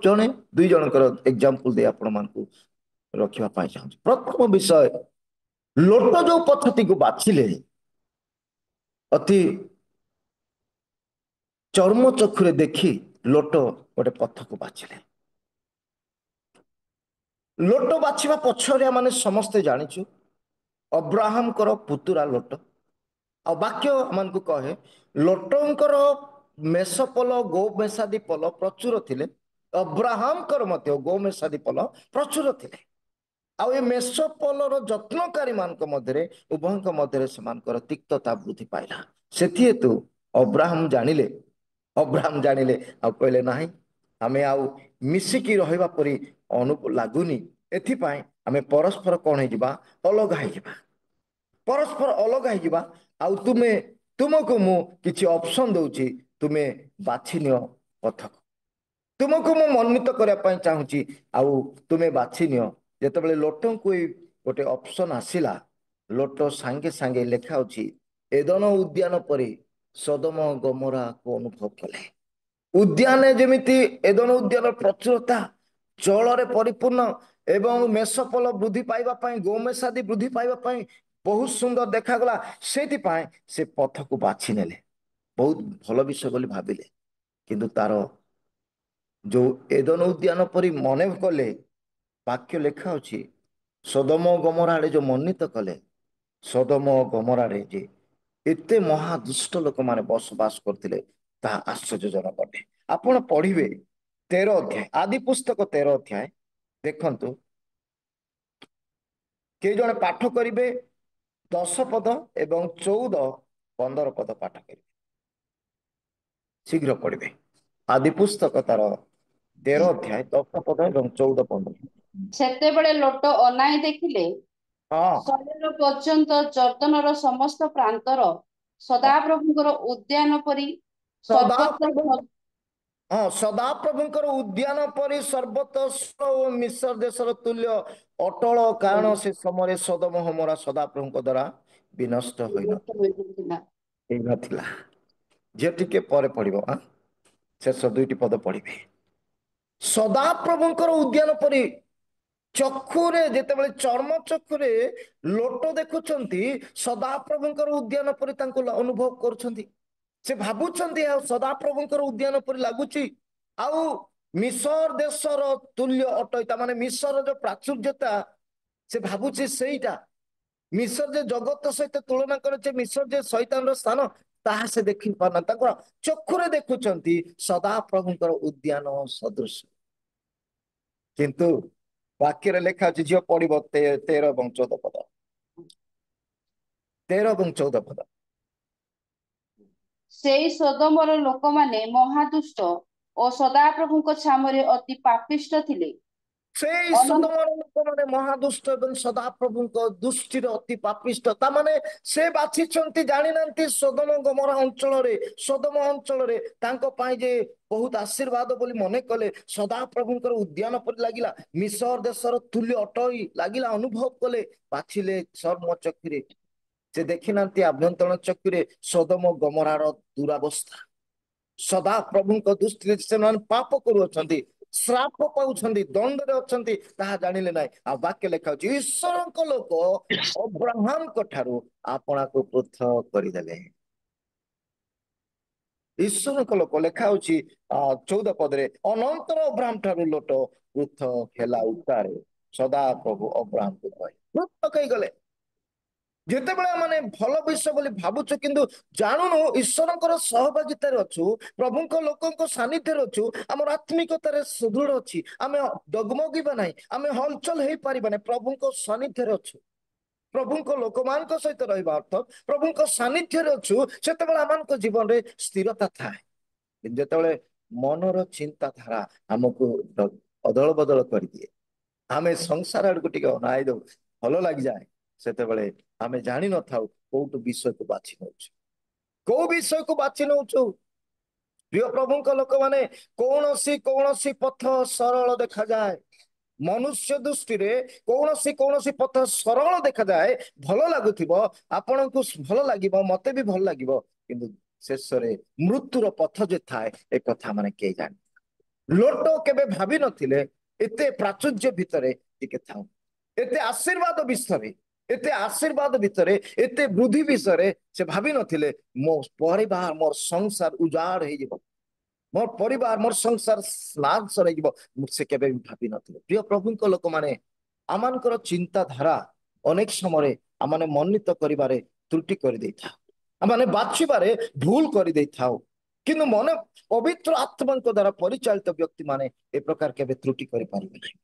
ଜଣେ 2 ଜଣଙ୍କର ଏକ୍ସାମ୍ପଲ ଦେଇ ଆପଣମାନଙ୍କୁ ରଖିବା ପାଇଁ ଚାହୁଁଛି। ପ୍ରଥମ ବିଷୟ, ଲୋଟ ଯୋଉ ପଥଟିକୁ ବାଛିଲେ, ଅତି ଚର୍ମ ଚକ୍ଷୁରେ ଦେଖି ଲୋଟ ଗୋଟେ ପଥକୁ ବାଛିଲେ। ଲୋଟ ବାଛିବା ପଛରେ ଆମେ ସମସ୍ତେ ଜାଣିଛୁ, ଅବ୍ରାହମଙ୍କର ପୁତୁରା ଲୋଟ। ଆଉ ବାକ୍ୟ ଆମକୁ କହେ, ଲୋଟଙ୍କର ମେଷପଲ, ଗୋମେଷାଦି ପଲ ପ୍ରଚୁର ଥିଲେ, ଅବ୍ରାହମଙ୍କର ମଧ୍ୟ ଗୋମେଷାଦି ପଲ ପ୍ରଚୁର ଥିଲେ। ଆଉ ଏ ମେଷପଲର ଯତ୍ନକାରୀ ମାନଙ୍କ ମଧ୍ୟରେ, ଉଭୟଙ୍କ ମଧ୍ୟରେ ସେମାନଙ୍କର ତିକ୍ତତା ବୃଦ୍ଧି ପାଇଲା। ସେଥିହେତୁ ଅବ୍ରାହମ ଜାଣିଲେ ଆଉ କହିଲେ ନାହିଁ, ଆମେ ଆଉ ମିଶିକି ରହିବା ପରି ଲାଗୁନି, ଏଥିପାଇଁ ଆମେ ପରସ୍ପର କ'ଣ ହେଇଯିବା, ଅଲଗା ହେଇଯିବା। ପରସ୍ପର ଅଲଗା ହେଇଯିବା। ଆଉ ତୁମକୁ ମୁଁ କିଛି ଅପସନ ଦଉଛି, ତୁମେ ବାଛି ନିଅ ପଥକୁ। ତୁମକୁ ମୁଁ ମନୋନୀତ କରିବା ପାଇଁ ଚାହୁଁଛି, ଆଉ ତୁମେ ବାଛି ନିଅ। ଯେତେବେଳେ ଲୋଟଙ୍କୁ ଏଇ ଗୋଟେ ଅପସନ ଆସିଲା, ଲୋଟ ସାଙ୍ଗେ ସାଙ୍ଗେ ଲେଖା ଅଛି, ଏଦନ ଉଦ୍ୟାନ ପରି ସୋଦମ ଗମୋରାକୁ ଅନୁଭବ କଲେ। ଉଦ୍ୟାନରେ ଯେମିତି ଏଦନ ଉଦ୍ୟାନ ପ୍ରଚୁରତା, ଜଳରେ ପରିପୂର୍ଣ୍ଣ ଏବଂ ମେଷପଲ ବୃଦ୍ଧି ପାଇବା ପାଇଁ, ଗୋମେଷାଦି ବୃଦ୍ଧି ପାଇବା ପାଇଁ ବହୁତ ସୁନ୍ଦର ଦେଖାଗଲା। ସେଇଥିପାଇଁ ସେ ପଥକୁ ବାଛି ନେଲେ, ବହୁତ ଭଲ ବିଷୟ ବୋଲି ଭାବିଲେ। କିନ୍ତୁ ତାର ଯୋଉ ଏଦନ ଉଦ୍ୟାନ ପରି ମନେ କଲେ, ବାକ୍ୟ ଲେଖା ଅଛି, ସୋଦମ ଗମୋରା ଆଡେ ଯୋଉ ମନୋନୀତ କଲେ, ସୋଦମ ଗମୋରାରେ ଯେ ଏତେ ମହାଦୁଷ୍ଟ ଲୋକମାନେ ବସବାସ କରୁଥିଲେ, ତାହା ଆଶ୍ଚର୍ଯ୍ୟଜନକ ଅଟେ। ଆପଣ ପଢିବେ 13 ଅଧ୍ୟାୟ, ଆଦି ପୁସ୍ତକ 13 ଅଧ୍ୟାୟ ଦେଖନ୍ତୁ। କେହି ଜଣେ ପାଠ କରିବେ 10 ପଦ ଏବଂ 14, 15 ପଦ ପାଠ କରିବେ। ଶୀଘ୍ର ପଢିବେ। ଆଦି ପୁସ୍ତକ ତାର 13 ଅଧ୍ୟାୟ 10 ପଦ ଏବଂ 14, 15। ସେତେବେଳେ ଲୋଟ ଅନାଇ ଦେଖିଲେ, ହଁ, ଶରୀର ପର୍ଯ୍ୟନ୍ତ ଜର୍ଦ୍ଦନର ସମସ୍ତ ପ୍ରାନ୍ତର ସଦାପ୍ରଭୁଙ୍କର ଉଦ୍ୟାନ ପରି ସଦାପ୍ରଭୁ हाँ सदाप्रभुंकर उद्यान परि सर्वत ओ मिस्र देशर तुल्य अटल कारण से समय सदम हमरा सदाप्रभुଙ୍କ द्वारा विनष्ट ହୋଇନଥିଲା जे टिके ପରେ ପଢିବ शेष दुईटी पद पढ़िबे सदाप्रभुंकर उद्यान परि चक्षुरे जेतेबेले चर्म चक्षुरे लोट देखुचंती सदाप्रभुंकर उद्यान परि तांको अनुभव करूछंती से भाबुचंती सदाप्रभुंकर उद्यान परि लागुची आउ मिसर देशर तुल्य अटयता माने मिसर जो प्राचुर्यता से भाबुची सेईटा मिसर जे जगत सहित तुलना करे मिसर जे शैतान रो स्थान ताहा से देखि पाना ताको चक्षुरे देखुचंती सदाप्रभुंकर उद्यान सदृश किंतु वाक्य लेखा अछि झियो पढिबो 13 ଏବଂ 14 पद 13 ଏବଂ 14 पद ସେଇ ସୋଦମର ଲୋକମାନେ ମହାଦୁଷ୍ଟ ଓ ସଦାପ୍ରଭୁଙ୍କ ଛାମରେ ଅତି ପାପିଷ୍ଟ ଥିଲେ ସେଇ ସୋଦମର ଲୋକମାନେ ମହାଦୁଷ୍ଟ ଏବଂ ସଦାପ୍ରଭୁଙ୍କ ଦୃଷ୍ଟିରେ ଅତି ପାପିଷ୍ଟ ତା ମାନେ ସେ ବାଛିଛନ୍ତି ଜାଣିନାହାନ୍ତି ସୋଦମ ଗମରା ଅଞ୍ଚଳରେ ସୋଦମ ଅଞ୍ଚଳରେ ତାଙ୍କ ପାଇଁ ଯେ ବହୁତ ଆଶୀର୍ବାଦ ବୋଲି ମନେ କଲେ ସଦାପ୍ରଭୁଙ୍କର ଉଦ୍ୟାନ ପରି ଲାଗିଲା ମିସର ଦେଶର ତୁଲ୍ୟ ଅଟଇ ଲାଗିଲା ଅନୁଭବ କଲେ ବାଛିଲେ ଚର୍ମ ଚକ୍ଷୁରେ ସେ ଦେଖିନାହାନ୍ତି ଆଭ୍ୟନ୍ତର ଚକ୍ଷୁରେ ସୋଦମ ଗମରାର ଦୁରାବସ୍ଥା ସଦାପ୍ରଭୁଙ୍କ ଦୃଷ୍ଟିରେ ସେମାନେ ପାପ କରୁଅଛନ୍ତି ଶ୍ରାପ ପାଉଛନ୍ତି ଦଣ୍ଡରେ ଅଛନ୍ତି ତାହା ଜାଣିଲେ ନାହିଁ ଆଉ ବାକ୍ୟ ଲେଖା ଅଛି ଈଶ୍ୱରଙ୍କ ଲୋକ ଅବ୍ରାହ୍ମଙ୍କ ଠାରୁ ଆପଣାକୁ ପୃଥକ କରିଦେଲେ ଈଶ୍ୱରଙ୍କ ଲୋକ ଲେଖା ହଉଛି 14 ପଦରେ ଅନନ୍ତର ଅବ୍ରାହ୍ମ ଠାରୁ ଲୋଟ ପୃଥକ ହେଲା ଉତ୍ତାରେ ସଦାପ୍ରଭୁ ଅବ୍ରାହ୍ମକୁ କହେ ପୃଥକ ହେଇଗଲେ ଯେତେବେଳେ ମାନେ ଭଲ ବିଷୟ ବୋଲି ଭାବୁଛୁ କିନ୍ତୁ ଜାଣୁନୁ ଈଶ୍ୱରଙ୍କର ସହଭାଗିତାରେ ଅଛୁ ପ୍ରଭୁଙ୍କ ଲୋକଙ୍କ ସାନିଧ୍ୟରେ ଅଛୁ ଆମର ଆତ୍ମିକତାରେ ସୁଦୃଢ ଅଛି ଆମେ ଡଗମଗିବା ନାହିଁ ଆମେ ହଲଚଲ ହେଇପାରିବା ନାହିଁ ପ୍ରଭୁଙ୍କ ସାନିଧ୍ୟରେ ଅଛୁ ପ୍ରଭୁଙ୍କ ଲୋକମାନଙ୍କ ସହିତ ରହିବା ଅର୍ଥ ପ୍ରଭୁଙ୍କ ସାନିଧ୍ୟରେ ଅଛୁ ସେତେବେଳେ ଆମମାନଙ୍କ ଜୀବନରେ ସ୍ଥିରତା ଥାଏ ଯେତେବେଳେ ମନର ଚିନ୍ତାଧାରା ଆମକୁ ଅଦଳ ବଦଳ କରିଦିଏ ଆମେ ସଂସାର ଆଡକୁ ଟିକେ ଅନାଇ ଦଉ ଭଲ ଲାଗିଯାଏ ସେତେବେଳେ ଆମେ ଜାଣିନଥାଉ କୋଉଠୁ ବିଷୟକୁ ବାଛି ନଉଛୁ କୋଉ ବିଷୟକୁ ବାଛି ନଉଛୁ ପ୍ରିୟ ପ୍ରଭୁଙ୍କ ଲୋକମାନେ କୌଣସି ପଥ ସରଳ ଦେଖାଯାଏ ମନୁଷ୍ୟ ଦୃଷ୍ଟିରେ କୌଣସି ପଥ ସରଳ ଦେଖାଯାଏ ଭଲ ଲାଗୁଥିବ ଆପଣଙ୍କୁ ଭଲ ଲାଗିବ ମତେ ବି ଭଲ ଲାଗିବ କିନ୍ତୁ ଶେଷରେ ମୃତ୍ୟୁର ପଥ ଯେ ଥାଏ ଏ କଥା ମାନେ କେହି ଜାଣି ଲୋଟ କେବେ ଭାବି ନଥିଲେ ଏତେ ପ୍ରାଚୁର୍ଯ୍ୟ ଭିତରେ ଟିକେ ଥାଉ ଏତେ ଆଶୀର୍ବାଦ ବିଷୟରେ ଏତେ ଆଶୀର୍ବାଦ ଭିତରେ ଏତେ ବୃଦ୍ଧି ବିଷୟରେ ସେ ଭାବି ନଥିଲେ ମୋ ପରିବାର ମୋର ସଂସାର ଉଜାଡ ହେଇଯିବ ମୋର ପରିବାର ମୋର ସଂସାର ନାଶ ହେଇଯିବ ସେ କେବେ ବି ଭାବି ନଥିଲେ ପ୍ରିୟ ପ୍ରଭୁଙ୍କ ଲୋକମାନେ ଆମମାନଙ୍କର ଚିନ୍ତାଧାରା ଅନେକ ସମୟରେ ଆମମାନେ ମନୋନୀତ କରିବାରେ ତ୍ରୁଟି କରିଦେଇଥାଉ ଆମମାନେ ବାଛିବାରେ ଭୁଲ କରିଦେଇଥାଉ କିନ୍ତୁ ମନେ ପବିତ୍ର ଆତ୍ମାଙ୍କ ଦ୍ୱାରା ପରିଚାଳିତ ବ୍ୟକ୍ତି ମାନେ ଏ ପ୍ରକାର କେବେ ତ୍ରୁଟି କରିପାରିବେ ନାହିଁ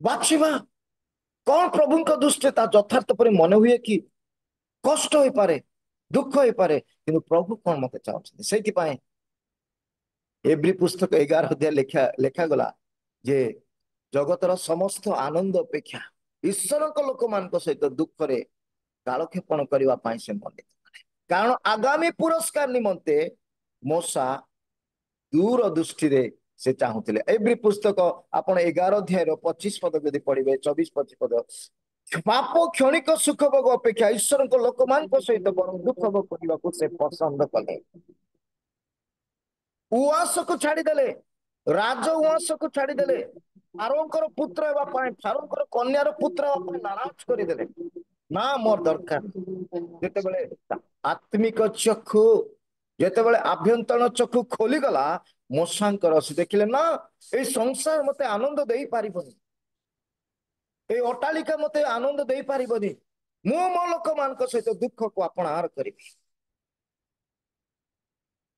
ବାଛିବା କଣ ପ୍ରଭୁଙ୍କ ଦୃଷ୍ଟିରେ ତା ଯଥାର୍ଥ ପରି ମନେ ହୁଏ କି କଷ୍ଟ ହେଇପାରେ ଦୁଃଖ ହେଇପାରେ କିନ୍ତୁ ପ୍ରଭୁ କଣ ମତେ ଚାହୁଁଛନ୍ତି ସେଇଥିପାଇଁ ଏଭ୍ରି ପୁସ୍ତକ 11 ଅଧ୍ୟାୟ ଲେଖାଗଲା ଯେ ଜଗତର ସମସ୍ତ ଆନନ୍ଦ ଅପେକ୍ଷା ଈଶ୍ୱରଙ୍କ ଲୋକମାନଙ୍କ ସହିତ ଦୁଃଖରେ କାଳକ୍ଷେପଣ କରିବା ପାଇଁ ସେ ମନେ କାରଣ ଆଗାମୀ ପୁରସ୍କାର ନିମନ୍ତେ ମୋସା ଦୂର ଦୃଷ୍ଟିରେ ସେ ଚାହୁଁଥିଲେ ଏଭ୍ରି ପୁସ୍ତକ ଆପଣ 11 ଅଧ୍ୟାୟର 25 ପଦ ଯଦି ପଢିବେ 24-25 ପଦ ପାପ କ୍ଷଣିକ ସୁଖ ଭୋଗ ଅପେକ୍ଷା ଈଶ୍ୱରଙ୍କ ଲୋକମାନଙ୍କ ସହିତ ବରଂ ଦୁଃଖ ଭୋଗ କରିବାକୁ ସେ ପସନ୍ଦ କଲେ ଉଆସକୁ ଛାଡ଼ିଦେଲେ ରାଜ ଉଆସକୁ ଛାଡ଼ିଦେଲେ ଫାରୋଙ୍କର ପୁତ୍ର ହେବା ପାଇଁ ଫାରୋଙ୍କର କନ୍ୟାର ପୁତ୍ର ହେବା ପାଇଁ ନାରାଜ କରିଦେଲେ ନା ମୋର ଦରକାର ଯେତେବେଳେ ଆତ୍ମିକ ଚକ୍ଷୁ ଯେତେବେଳେ ଆଭ୍ୟନ୍ତର ଚକ୍ଷୁ ଖୋଲିଗଲା ମୋସାଙ୍କର ସେ ଦେଖିଲେ ନା ଏଇ ସଂସାର ମତେ ଆନନ୍ଦ ଦେଇପାରିବନି ଏଇ ଅଟ୍ଟାଳିକା ମତେ ଆନନ୍ଦ ଦେଇପାରିବନି ମୁଁ ମୋ ଲୋକମାନଙ୍କ ସହିତ ଦୁଃଖକୁ ଆପଣାର କରିବି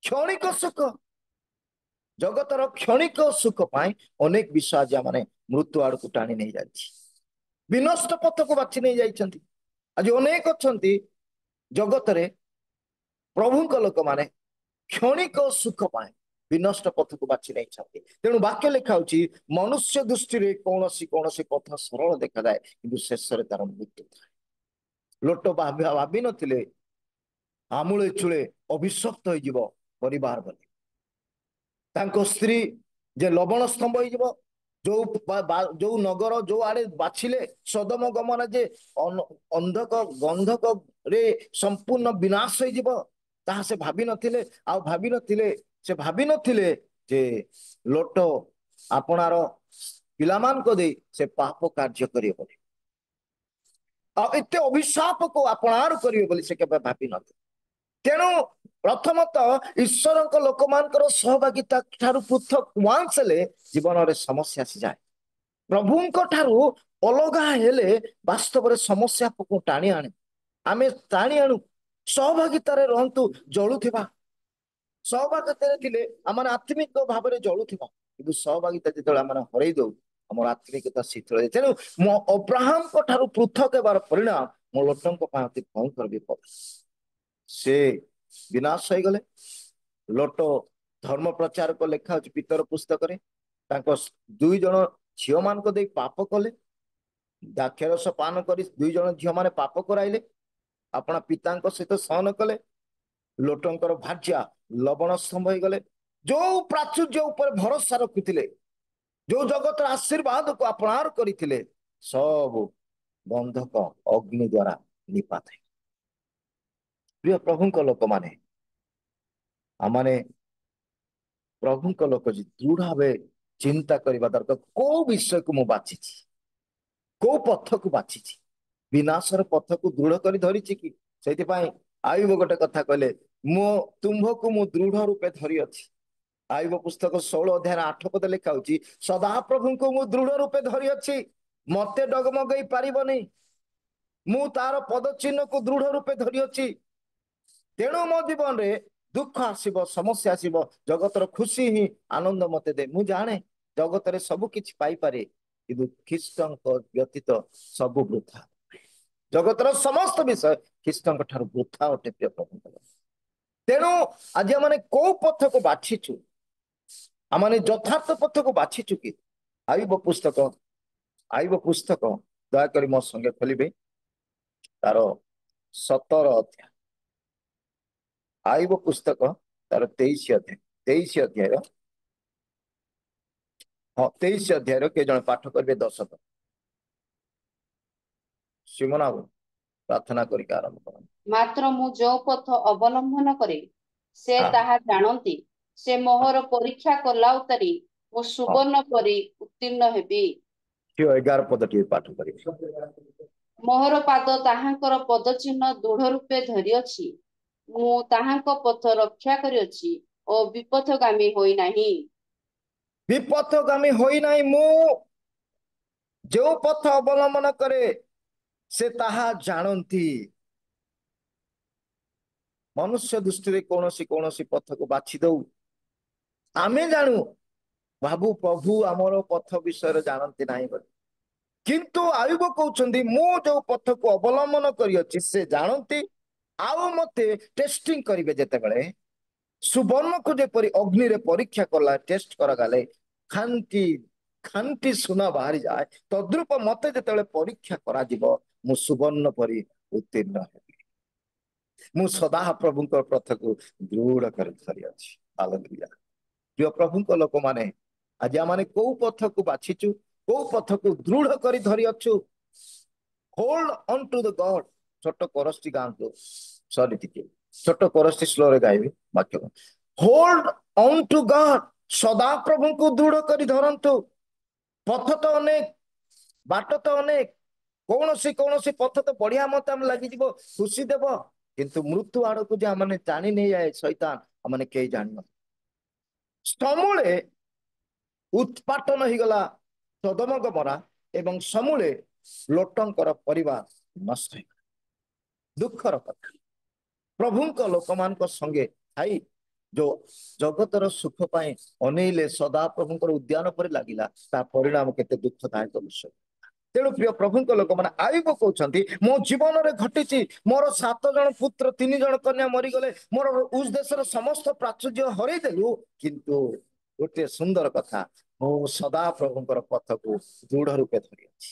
କ୍ଷଣିକ ସୁଖ ଜଗତର କ୍ଷଣିକ ସୁଖ ପାଇଁ ଅନେକ ବିଷୟ ଆଜି ମାନେ ମୃତ୍ୟୁ ଆଡକୁ ଟାଣି ନେଇ ଯାଇଛି ବିନଷ୍ଟ ପଥକୁ ବାଛି ନେଇ ଯାଇଛନ୍ତି ଆଜି ଅନେକ ଅଛନ୍ତି ଜଗତରେ ପ୍ରଭୁଙ୍କ ଲୋକମାନେ କ୍ଷଣିକ ସୁଖ ପାଇଁ ବିନଷ୍ଟ ପଥକୁ ବାଛି ନେଇଛନ୍ତି ତେଣୁ ବାକ୍ୟ ଲେଖା ହଉଛି ମନୁଷ୍ୟ ଦୃଷ୍ଟିରେ କୌଣସି ପଥ ସରଳ ଦେଖାଯାଏ କିନ୍ତୁ ଶେଷରେ ତାର ମୃତ୍ୟୁ ଥାଏ ଲୋଟ ଭାବି ନଥିଲେ ଆମୂଳେ ଚୂଳେ ଅଭିଶପ୍ତ ହେଇଯିବ ପରିବାର ବୋଲି ତାଙ୍କ ସ୍ତ୍ରୀ ଯେ ଲବଣ ସ୍ତମ୍ଭ ହେଇଯିବ, ଯୋଉ ନଗର ଯୋଉ ଆଡେ ବାଛିଲେ ସଦମ ଗମନ ଯେ ଅନ୍ଧକ ଗନ୍ଧକରେ ସମ୍ପୂର୍ଣ୍ଣ ବିନାଶ ହେଇଯିବ, ତାହା ସେ ଭାବିନଥିଲେ। ଆଉ ଭାବିନଥିଲେ ଯେ ଲୋଟ ଆପଣାର ପିଲାମାନଙ୍କ ଦେଇ ସେ ପାପ କାର୍ଯ୍ୟ କରିବ ବୋଲି, ଆଉ ଏତେ ଅଭିଶାପକୁ ଆପଣାର କରିବେ ବୋଲି ସେ କେବେ ଭାବିନଥିଲେ। ତେଣୁ ପ୍ରଥମତଃ ଈଶ୍ୱରଙ୍କ ଲୋକମାନଙ୍କର ସହଭାଗିତା ଠାରୁ ପୃଥକ ୱାନ୍ସ ହେଲେ ଜୀବନରେ ସମସ୍ୟା ଆସିଯାଏ। ପ୍ରଭୁଙ୍କ ଠାରୁ ଅଲଗା ହେଲେ ବାସ୍ତବରେ ସମସ୍ୟାକୁ ଟାଣି ଆଣେ, ଆମେ ଟାଣି ଆଣୁ। ସହଭାଗିତାରେ ରହନ୍ତୁ, ଜଳୁଥିବା ସହଭାଗିତାରେ ଥିଲେ ଆମର ଆତ୍ମିକ ଭାବରେ ଜଳୁଥିବା, କିନ୍ତୁ ସହଭାଗିତା ଯେତେବେଳେ ଆମେ ହରେଇ ଦଉ ଆମର ଆତ୍ମିକତା ଶିଥିଳ ହେଇଯାଏ। ତେଣୁ ମୋ ଅବ୍ରାହମଙ୍କ ଠାରୁ ପୃଥକ ହେବାର ପରିଣାମ ମୋ ଲୋଟଙ୍କ ପାଇଁ ଅତି ଭୟଙ୍କର ବିପଦ। ସେ ବିନାଶ ହେଇଗଲେ। ଲୋଟ ଧର୍ମ ପ୍ରଚାରକ ଲେଖା ଅଛି ପିତର ପୁସ୍ତକରେ, ତାଙ୍କ 2 ଜଣ ଝିଅ ମାନଙ୍କ ଦେଇ ପାପ କଲେ, ଦାକ୍ଷରସ ପାନ କରି 2 ଜଣ ଝିଅ ମାନେ ପାପ କରାଇଲେ, ଆପଣା ପିତାଙ୍କ ସହିତ ସହନ କଲେ। ଲୋଟଙ୍କର ଭାର୍ଯ୍ୟା ଲବଣ ସ୍ତମ୍ଭ ହେଇଗଲେ। ଯୋଉ ପ୍ରାଚୁର୍ଯ୍ୟ ଉପରେ ଭରସା ରଖୁଥିଲେ, ଯୋଉ ଜଗତର ଆଶୀର୍ବାଦକୁ ଆପଣାର କରିଥିଲେ, ସବୁ ବନ୍ଧକ ଅଗ୍ନି ଦ୍ଵାରା ନିପାତ। ପ୍ରିୟ ପ୍ରଭୁଙ୍କ ଲୋକମାନେ, ଆମମାନେ ପ୍ରଭୁଙ୍କ ଲୋକ ଦୃଢ ଭାବେ ଚିନ୍ତା କରିବା ଦରକାର, କୋଉ ବିଷୟକୁ ମୁଁ ବାଛିଛି, କୋଉ ପଥକୁ ବାଛିଛି, ବିନାଶର ପଥକୁ ଦୃଢ କରି ଧରିଛି କି? ସେଇଥିପାଇଁ ଆୟୁବ ଗୋଟେ କଥା କହିଲେ, ତୁମ୍ଭକୁ ମୁଁ ଦୃଢ ରୂପେ ଧରିଅଛି। ଆୟୁବ ପୁସ୍ତକ 16 ଅଧ୍ୟାୟ 8 ପଦ ଲେଖା ହଉଛି, ସଦାପ୍ରଭୁଙ୍କୁ ମୁଁ ଦୃଢ ରୂପେ ଧରିଅଛି, ମତେ ଡଗମଗେଇ ପାରିବନି। ମୁଁ ତାର ପଦଚିହ୍ନକୁ ଦୃଢ ରୂପେ ଧରିଅଛି। ତେଣୁ ମୋ ଜୀବନରେ ଦୁଃଖ ଆସିବ, ସମସ୍ୟା ଆସିବ, ଜଗତର ଖୁସି ହିଁ ଆନନ୍ଦ ମତେ ଦେ। ମୁଁ ଜାଣେ ଜଗତରେ ସବୁ କିଛି ପାଇପାରେ, କିନ୍ତୁ ଖ୍ରୀଷ୍ଟଙ୍କ ବ୍ୟତୀତ ସବୁ ବୃଥା। ଜଗତର ସମସ୍ତ ବିଷୟ ଖ୍ରୀଷ୍ଟଙ୍କ ଠାରୁ ବୃଥା ଅଟେ। ପ୍ରିୟ ପ୍ରଭୁଙ୍କ, ତେଣୁ ଆଜି ଆମେ କୋଉ ପଥକୁ ବାଛିଛୁ? ଆମେ ଯଥାର୍ଥ ପଥକୁ ବାଛିଛୁ କି? ଆୟୁବ ପୁସ୍ତକ ଦୟାକରି ମୋ ସଙ୍ଗେ ଖୋଲିବେ, ତାର 17 ଅଧ୍ୟାୟ। ଆୟୁବ ପୁସ୍ତକ ତାର 23 ଅଧ୍ୟାୟ, ହଁ 23 ଅଧ୍ୟାୟର କିଏ ଜଣେ ପାଠ କରିବେ 10 ପଦ। ସିମୋନ ବାବୁ ପ୍ରାର୍ଥନା କରିକି ଆରମ୍ଭ କରନ୍ତୁ। ମାତ୍ର ମୁଁ ଯୋଉ ପଥ ଅବଲମ୍ବନ କରେ ସେ ତାହା ଜାଣନ୍ତି, ସେ ମୋହର ପରୀକ୍ଷା କଲା ଉତାରି ମୁଁ ସୁବର୍ଣ୍ଣ ପରି ଉତ୍ତୀର୍ଣ୍ଣ ହେବି। 11 ପଦ ଟିକେ ପାଠ କରିବେ। ମୋହର ପାଦ ତାହାଙ୍କର ପଦଚିହ୍ନ ଦୃଢ ରୂପେ ଧରିଅଛି, ମୁଁ ତାହାଙ୍କ ପଥ ରକ୍ଷା କରିଅଛି ଓ ବିପଥଗାମୀ ହୋଇନାହିଁ। ବିପଥଗାମୀ ହୋଇନାହିଁ। ମୁଁ ଯୋଉ ପଥ ଅବଲମ୍ବନ କରେ ସେ ତାହା ଜାଣନ୍ତି। ମନୁଷ୍ୟ ଦୃଷ୍ଟିରେ କୌଣସି ପଥକୁ ବାଛି ଦଉ, ଆମେ ଜାଣୁ, ଭାବୁ ପ୍ରଭୁ ଆମର ପଥ ବିଷୟରେ ଜାଣନ୍ତି ନାହିଁ ବୋଲି। କିନ୍ତୁ ଆୟୁବ କହୁଛନ୍ତି, ମୁଁ ଯୋଉ ପଥକୁ ଅବଲମ୍ବନ କରିଅଛି ସେ ଜାଣନ୍ତି, ଆଉ ମତେ ଟେଷ୍ଟିଂ କରିବେ। ଯେତେବେଳେ ସୁବର୍ଣ୍ଣକୁ ଯେପରି ଅଗ୍ନିରେ ପରୀକ୍ଷା କଲା, ଟେଷ୍ଟ କରାଗଲେ ଖାଣ୍ଟି ସୁନା ବାହାରିଯାଏ, ତଦ୍ରୂପ ମତେ ଯେତେବେଳେ ପରୀକ୍ଷା କରାଯିବ ମୁଁ ସୁବର୍ଣ୍ଣ ପରି ଉତ୍ତୀର୍ଣ୍ଣ ହେବି। ମୁଁ ସଦା ପ୍ରଭୁଙ୍କ ପଥକୁ ଦୃଢ କରି ଧରିଅଛି। ହାଲେଲୁୟା। ପ୍ରିୟ ପ୍ରଭୁଙ୍କ ଲୋକମାନେ, ଆଜି ଆମେ କୋଉ ପଥକୁ ବାଛିଛୁ, କୋଉ ପଥକୁ ଦୃଢ କରି ଧରିଅଛୁ? ହୋଲ୍ଡ ଅନ ଟୁ ଦ ଗଡ୍। ଛୋଟ କରସ୍ଟି ଗାଆନ୍ତୁ, ସରି ଟିକେ ଛୋଟ କରସ୍ଟି ସ୍ଲୋରେ ଗାଇବି ବାକ୍ୟ। ହୋଲ୍ଡ ଅନ ଟୁ ଗଡ୍, ସଦା ପ୍ରଭୁଙ୍କୁ ଦୃଢ କରି ଧରନ୍ତୁ। ପଥ ତ ଅନେକ, ବାଟ ତ ଅନେକ, କୌଣସି ପଥ ତ ବଢିଆ ମତେ ଆମେ ଲାଗିଯିବ, ଖୁସି ଦେବ, କିନ୍ତୁ ମୃତ୍ୟୁ ଆଡକୁ ଯେ ଆମେ ଟାଣି ନେଇଯାଏ ଶୈତାନ, ଆମେ କେହି ଜାଣିନ। ସମୂଳେ ଉତ୍ପାଟନ ହେଇଗଲା ସୋଦମ ଗମୋରା ଏବଂ ସମୂଳେ ଲୋଟଙ୍କର ପରିବାର ନଷ୍ଟ ହେଇଗଲା। ଦୁଃଖର କଥା। ପ୍ରଭୁଙ୍କ ଲୋକମାନଙ୍କ ସଙ୍ଗେ ଥାଇ ଯୋଉ ଜଗତର ସୁଖ ପାଇଁ ଅନେଇଲେ, ସଦା ପ୍ରଭୁଙ୍କର ଉଦ୍ୟାନ ପରି ଲାଗିଲା, ତା ପରିଣାମ କେତେ ଦୁଃଖଦାୟକ ବିଷୟ। ତେଣୁ ପ୍ରିୟ ପ୍ରଭୁଙ୍କ ଲୋକମାନେ, ଆୟୁବ କହୁଛନ୍ତି ମୋ ଜୀବନରେ ଘଟିଛି, ମୋର 7 ଜଣ ପୁତ୍ର 3 ଜଣ କନ୍ୟା ମରିଗଲେ, ମୋର ଉସ୍ ଦେଶର ସମସ୍ତ ପ୍ରାଚୁର୍ଯ୍ୟ ହରେଇ ଦେଲୁ, କିନ୍ତୁ ଗୋଟେ ସୁନ୍ଦର କଥା, ମୁଁ ସଦା ପ୍ରଭୁଙ୍କର ପଥକୁ ଦୃଢ ରୂପେ ଧରିଅଛି।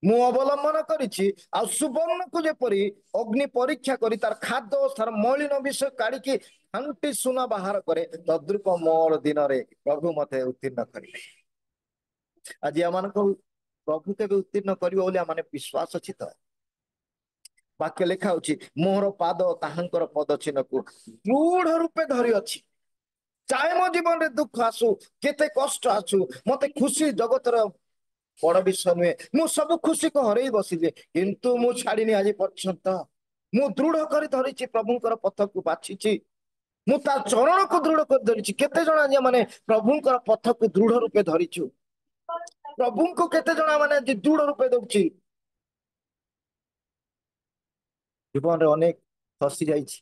ମୁଁ ଅବଲମ୍ବନ କରିଛି ଆଉ ସୁବର୍ଣ୍ଣକୁ ଯେପରି ଅଗ୍ନି ପରୀକ୍ଷା କରି ତାର ଖାଦ୍ୟ ଓ ତାର ମଳିନ ବିଷୟ କାଢିକି ଖାଣ୍ଟି ସୁନା ବାହାର କରେ ତଦ୍ରୂପ ମୋର ଦିନରେ ପ୍ରଭୁ ମତେ ଉତ୍ତୀର୍ଣ୍ଣ କରିବେ। ଆଜି ଏମାନଙ୍କୁ ପ୍ରଭୁ କେବେ ଉତ୍ତୀର୍ଣ୍ଣ କରିବ ବୋଲି ଆମମାନେ ବିଶ୍ୱାସ ଅଛି ତ? ବାକ୍ୟ ଲେଖା ହଉଛି ମୋର ପାଦ ତାହାଙ୍କର ପଦ ଚିହ୍ନକୁ ଦୃଢ ରୂପେ ଧରି ଅଛି। ଚାहे ମୋ ଜୀବନରେ ଦୁଃଖ ଆସୁ କେତେ କଷ୍ଟ ଆସୁ ମତେ ଖୁସି ଜଗତର ବଡ ବିଷୟ ନୁହେଁ। ମୁଁ ସବୁ ଖୁସିକୁ ହରେଇ ବସିଲି କିନ୍ତୁ ମୁଁ ଛାଡିନି ଆଜି ପର୍ଯ୍ୟନ୍ତ। ମୁଁ ଦୃଢ କରି ଧରିଛି ପ୍ରଭୁଙ୍କର ପଥକୁ ବାଛିଛି। ମୁଁ ତା ଚରଣକୁ ଦୃଢ କରି ଧରିଛି। କେତେ ଜଣ ଆଜି ମାନେ ପ୍ରଭୁଙ୍କର ପଥକୁ ଦୃଢ ରୂପେ ଧରିଛୁ? ପ୍ରଭୁଙ୍କୁ କେତେ ଜଣ ମାନେ ଆଜି ଦୃଢ ରୂପେ ଦଉଛି? ଜୀବନରେ ଅନେକ ଖସି ଯାଇଛି,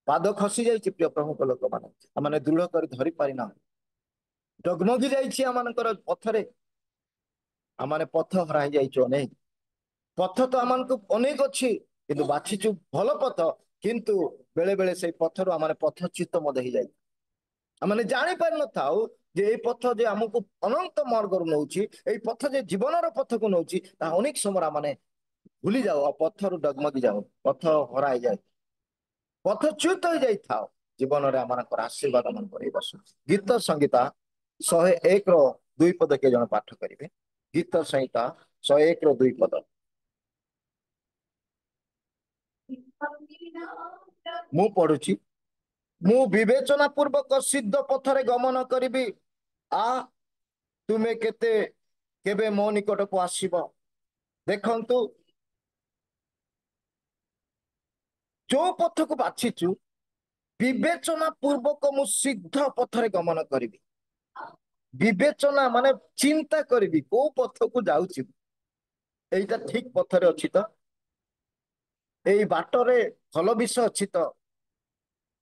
ପାଦ ଖସି ଯାଇଛି ପ୍ରିୟ ପ୍ରଭୁଙ୍କ ଲୋକମାନେ। ଆମମାନେ ଦୃଢ କରି ଧରି ପାରିନା, ଡଗମଗି ଯାଇଛି ଆମମାନଙ୍କର ପଥରେ। ଆମମାନେ ପଥ ହରାଇ ଯାଇଛୁ ଅନେକ। ପଥ ତ ଆମମାନଙ୍କୁ ଅନେକ ଅଛି କିନ୍ତୁ ବାଛିଛୁ ଭଲ ପଥ, କିନ୍ତୁ ବେଳେ ବେଳେ ସେଇ ପଥରୁ ଆମମାନେ ପଥଚ୍ୟୁତ ମଧ୍ୟ ହେଇଯାଏ। ଆମମାନେ ଜାଣିପାରିନଥାଉ ଯେ ଏଇ ପଥ ଯେ ଆମକୁ ଅନନ୍ତ ମାର୍ଗରୁ ନଉଛି, ଏଇ ପଥ ଯେ ଜୀବନର ପଥକୁ ନଉଛି, ତାହା ଅନେକ ସମୟରେ ଆମମାନେ ଭୁଲି ଯାଉ ଆଉ ପଥରୁ ଡଗମଗି ଯାଉ, ପଥ ହରା ହେଇଯାଏ, ପଥଚ୍ୟୁତ ହେଇଯାଇଥାଉ। ଜୀବନରେ ଆମମାନଙ୍କର ଆଶୀର୍ବାଦ ମାନ କରି ବସୁ। ଗୀତ ସଂହିତା 101 2 ପଦ କିଏ ଜଣ ପାଠ କରିବେ? ଗୀତ ସଂହିତା 101 2 ପଦ। ମୁଁ ପଢୁଛି। ମୁଁ ବିବେଚନା ପୂର୍ବକ ସିଦ୍ଧ ପଥରେ ଗମନ କରିବି। ତୁମେ କେବେ ମୋ ନିକଟକୁ ଆସିବ? ଦେଖନ୍ତୁ ଯୋଉ ପଥକୁ ବାଛିଛୁ ବିବେଚନା ପୂର୍ବକ ମୁଁ ସିଦ୍ଧ ପଥରେ ଗମନ କରିବି। ବିବେଚନା ମାନେ ଚିନ୍ତା କରିବି କୋଉ ପଥକୁ ଯାଉଛି, ଏଇଟା ଠିକ ପଥରେ ଅଛି ତ? ଏଇ ବାଟରେ ଭଲ ବିଷୟ ଅଛି ତ?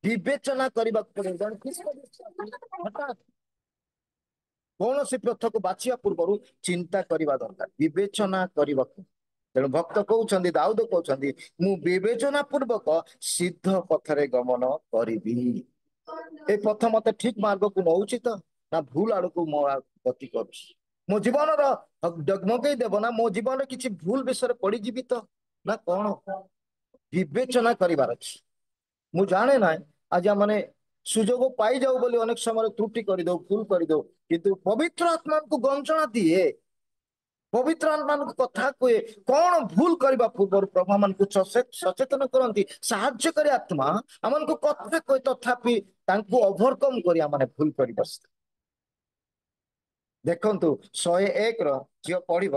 ବିବେଚନା କରିବାକୁ ପଡିବ। କୌଣସି ପଥକୁ ବାଛିବା ପୂର୍ବରୁ ଚିନ୍ତା କରିବା ଦରକାର, ବିବେଚନା କରିବାକୁ। ତେଣୁ ଭକ୍ତ କହୁଛନ୍ତି, ଦାଉଦ କହୁଛନ୍ତି, ମୁଁ ବିବେଚନା ପୂର୍ବକ ସିଦ୍ଧ ପଥରେ ଗମନ କରିବି। ଏ ପଥ ମତେ ଠିକ ମାର୍ଗକୁ ନଉଛି ତ ନା ଭୁଲ ଆଡକୁ ମୋ ଗତି କରୁଛି? ମୋ ଜୀବନର ଡଗମଗେଇ ଦେବ ନା ମୋ ଜୀବନରେ କିଛି ଭୁଲ ବିଷୟରେ ପଡିଯିବି ତ ନା କଣ? ବିବେଚନା କରିବାର ଅଛି। ମୁଁ ଜାଣେ ନାହିଁ ଆଜି ଆମମାନେ ସୁଯୋଗ ପାଇଯାଉ ବୋଲି ଅନେକ ସମୟରେ ତ୍ରୁଟି କରିଦଉ, ଭୁଲ କରିଦଉ, କିନ୍ତୁ ପବିତ୍ର ଆତ୍ମାଙ୍କୁ ଗଞ୍ଜଣା ଦିଏ, ପବିତ୍ର ଆତ୍ମାଙ୍କୁ କଥା କୁହେ। କଣ ଭୁଲ କରିବା ପୂର୍ବରୁ ପ୍ରଭୁ ମାନଙ୍କୁ ସଚେତନ କରନ୍ତି। ସାହାଯ୍ୟକାରୀ ଆତ୍ମା ଆମମାନଙ୍କୁ କଥା କହେ, ତଥାପି ତାଙ୍କୁ ଓଭରକମ କରି ଆମମାନେ ଭୁଲ କରି ବସିଥାଉ। ଦେଖନ୍ତୁ 101 ଝିଅ ପଢିବ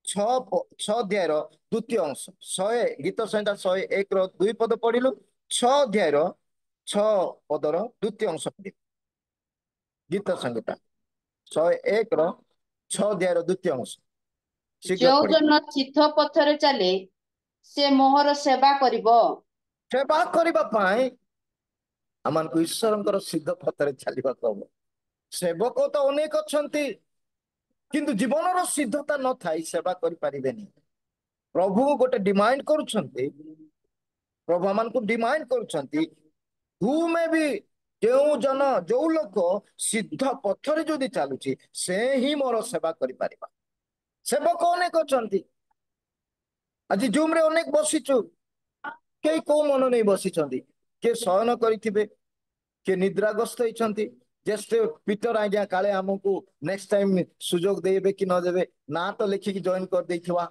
6 ଅଧ୍ୟାୟର ଦ୍ୱିତୀୟ ଅଂଶ। ଗୀତ ସଂହିତା 101 2 ପଦ ପଢିଲୁ, 6 ଅଧ୍ୟାୟର 6 ପଦର ଦ୍ୱିତୀୟ ଅଂଶ ପଢିଲୁ। ଗୀତ ସଂହିତା 101 6 ଅଧ୍ୟାୟର ଦ୍ୱିତୀୟ ଅଂଶ। ଯେଉଁ ଜନ ସିଦ୍ଧ ପଥରେ ଚାଲେ ସେ ମୋହର ସେବା କରିବ। ସେବା କରିବା ପାଇଁ ଆମମାନଙ୍କୁ ଈଶ୍ୱରଙ୍କର ସିଦ୍ଧ ପଥରେ ଚାଲିବାକୁ ହବ। ସେବକ ତ ଅନେକ ଅଛନ୍ତି କିନ୍ତୁ ଜୀବନର ସିଦ୍ଧତା ନଥାଇ ସେବା କରିପାରିବେନି। ପ୍ରଭୁ ଗୋଟେ ଡିମାଣ୍ଡ କରୁଛନ୍ତି, ପ୍ରଭୁ ଆମମାନଙ୍କୁ ଡିମାଣ୍ଡ କରୁଛନ୍ତି, ତୁମେ ବି ଯୋଉ ଲୋକ ସିଦ୍ଧ ପଥରେ ଯଦି ଚାଲୁଛି ସେ ହିଁ ମୋର ସେବା କରିପାରିବ। ସେବକ ଅନେକ ଅଛନ୍ତି। ଆଜି ଜୁମରେ ଅନେକ ବସିଛୁ, କେହି କୋଉ ମନ ନେଇ ବସିଛନ୍ତି, କିଏ ଶୟନ କରିଥିବେ, କିଏ ନିଦ୍ରାଗ୍ରସ୍ତ ହେଇଛନ୍ତି। ପିଟର ଆଜ୍ଞା କାଳେ ଆମକୁ ନେକ୍ସଟ ଟାଇମ ସୁଯୋଗ ଦେବେ କି ନ ଦେବେ, ନା ତ ଲେଖିକି ଜଏନ କରିଦେଇଥିବା,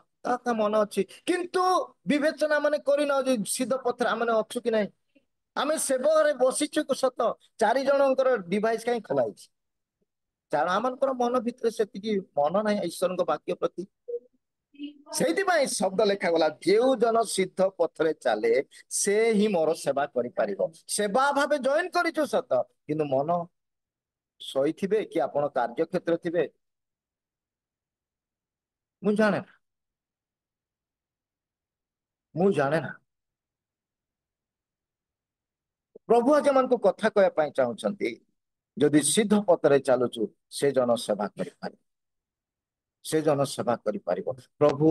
ତା ମନ ଅଛି, କିନ୍ତୁ ବିବେଚନା ମାନେ କରିନାଉ ଯେ ସିଦ୍ଧ ପଥରେ ଆମେ ଅଛୁ କି ନାହିଁ। ଆମେ ସେବରେ ବସିଛୁ ସତ, 4 ଜଣଙ୍କର ଡିଭାଇସ କାହିଁ ଖୋଲା ହେଇଛି, କାରଣ ଆମଙ୍କର ମନ ଭିତରେ ସେତିକି ମନ ନାହିଁ ଈଶ୍ୱରଙ୍କ ବାକ୍ୟ ପ୍ରତି। ସେଇଥିପାଇଁ ଶବ୍ଦ ଲେଖାଗଲା, ଯେଉଁ ଜନ ସିଦ୍ଧ ପଥରେ ଚାଲେ ସେ ହିଁ ମୋର ସେବା କରିପାରିବ। ସେବା ଭାବେ ଜଏନ କରିଛୁ ସତ, କିନ୍ତୁ ମନ ଶୋଇଥିବେ କି ଆପଣ କାର୍ଯ୍ୟକ୍ଷେତ୍ର ଥିବେ, ମୁଁ ଜାଣେ ନା। ପ୍ରଭୁ ଆଜି ଆମମାନଙ୍କୁ କଥା କହିବା ପାଇଁ ଚାହୁଁଛନ୍ତି, ଯଦି ସିଦ୍ଧ ପଥରେ ଚାଲୁଛୁ ସେ ଜନ ସେବା କରିପାରିବ, ସେ ଜନ ସେବା କରିପାରିବ। ପ୍ରଭୁ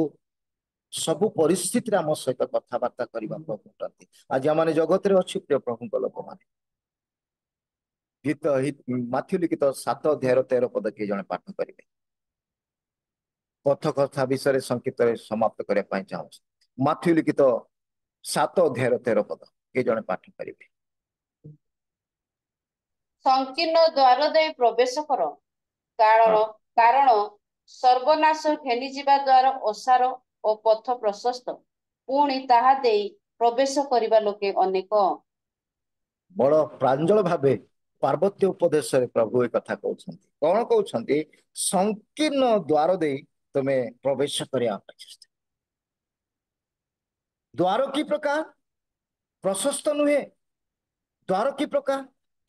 ସବୁ ପରିସ୍ଥିତିରେ ଆମ ସହିତ କଥାବାର୍ତ୍ତା କରିବାକୁ ଚାହୁଁଛନ୍ତି। ଆଜି ଆମମାନେ ଜଗତରେ ଅଛୁ ପ୍ରିୟ ପ୍ରଭୁଙ୍କ ଲୋକମାନେ। ମାଥ୍ୟୁ ଲିଖିତ 7 ଅଧ୍ୟାୟର 13 ପଦ କିଏ ଜଣେ ପାଠ କରିବେ? ପଥ କଥା ବିଷୟରେ ସଂକ୍ଷିପ୍ତରେ ସମାପ୍ତ କରିବା ପାଇଁ ଚାହୁଁଛି। ମାଥ୍ୟୁ ଲିଖିତ 7 ଅଧ୍ୟାୟର 13 ପଦ କିଏ ଜଣେ ପାଠ କରିବେ? ସଂକୀର୍ଣ୍ଣ ଦ୍ୱାର ଦେଇ ପ୍ରବେଶ କର, କାରଣ ସର୍ବନାଶ ଘେନିଯିବା ଦ୍ୱାର ଓସାର ଓ ପଥ ପ୍ରଶସ୍ତ, ପୁଣି ତାହା ଦେଇ ପ୍ରବେଶ କରିବା ଲୋକେ ଅନେକ। ବଡ ପ୍ରାଞ୍ଜଳ ଭାବେ ପାର୍ବତ୍ୟ ଉପଦେଶରେ ପ୍ରଭୁ ଏ କଥା କହୁଛନ୍ତି। କଣ କହୁଛନ୍ତି? ସଂକୀର୍ଣ୍ଣ ଦ୍ୱାର ଦେଇ ତୁମେ ପ୍ରବେଶ କରିବା ଅପେକ୍ଷା ଦ୍ୱାର କି ପ୍ରକାର? ପ୍ରଶସ୍ତ ନୁହେଁ। ଦ୍ୱାର କି ପ୍ରକାର?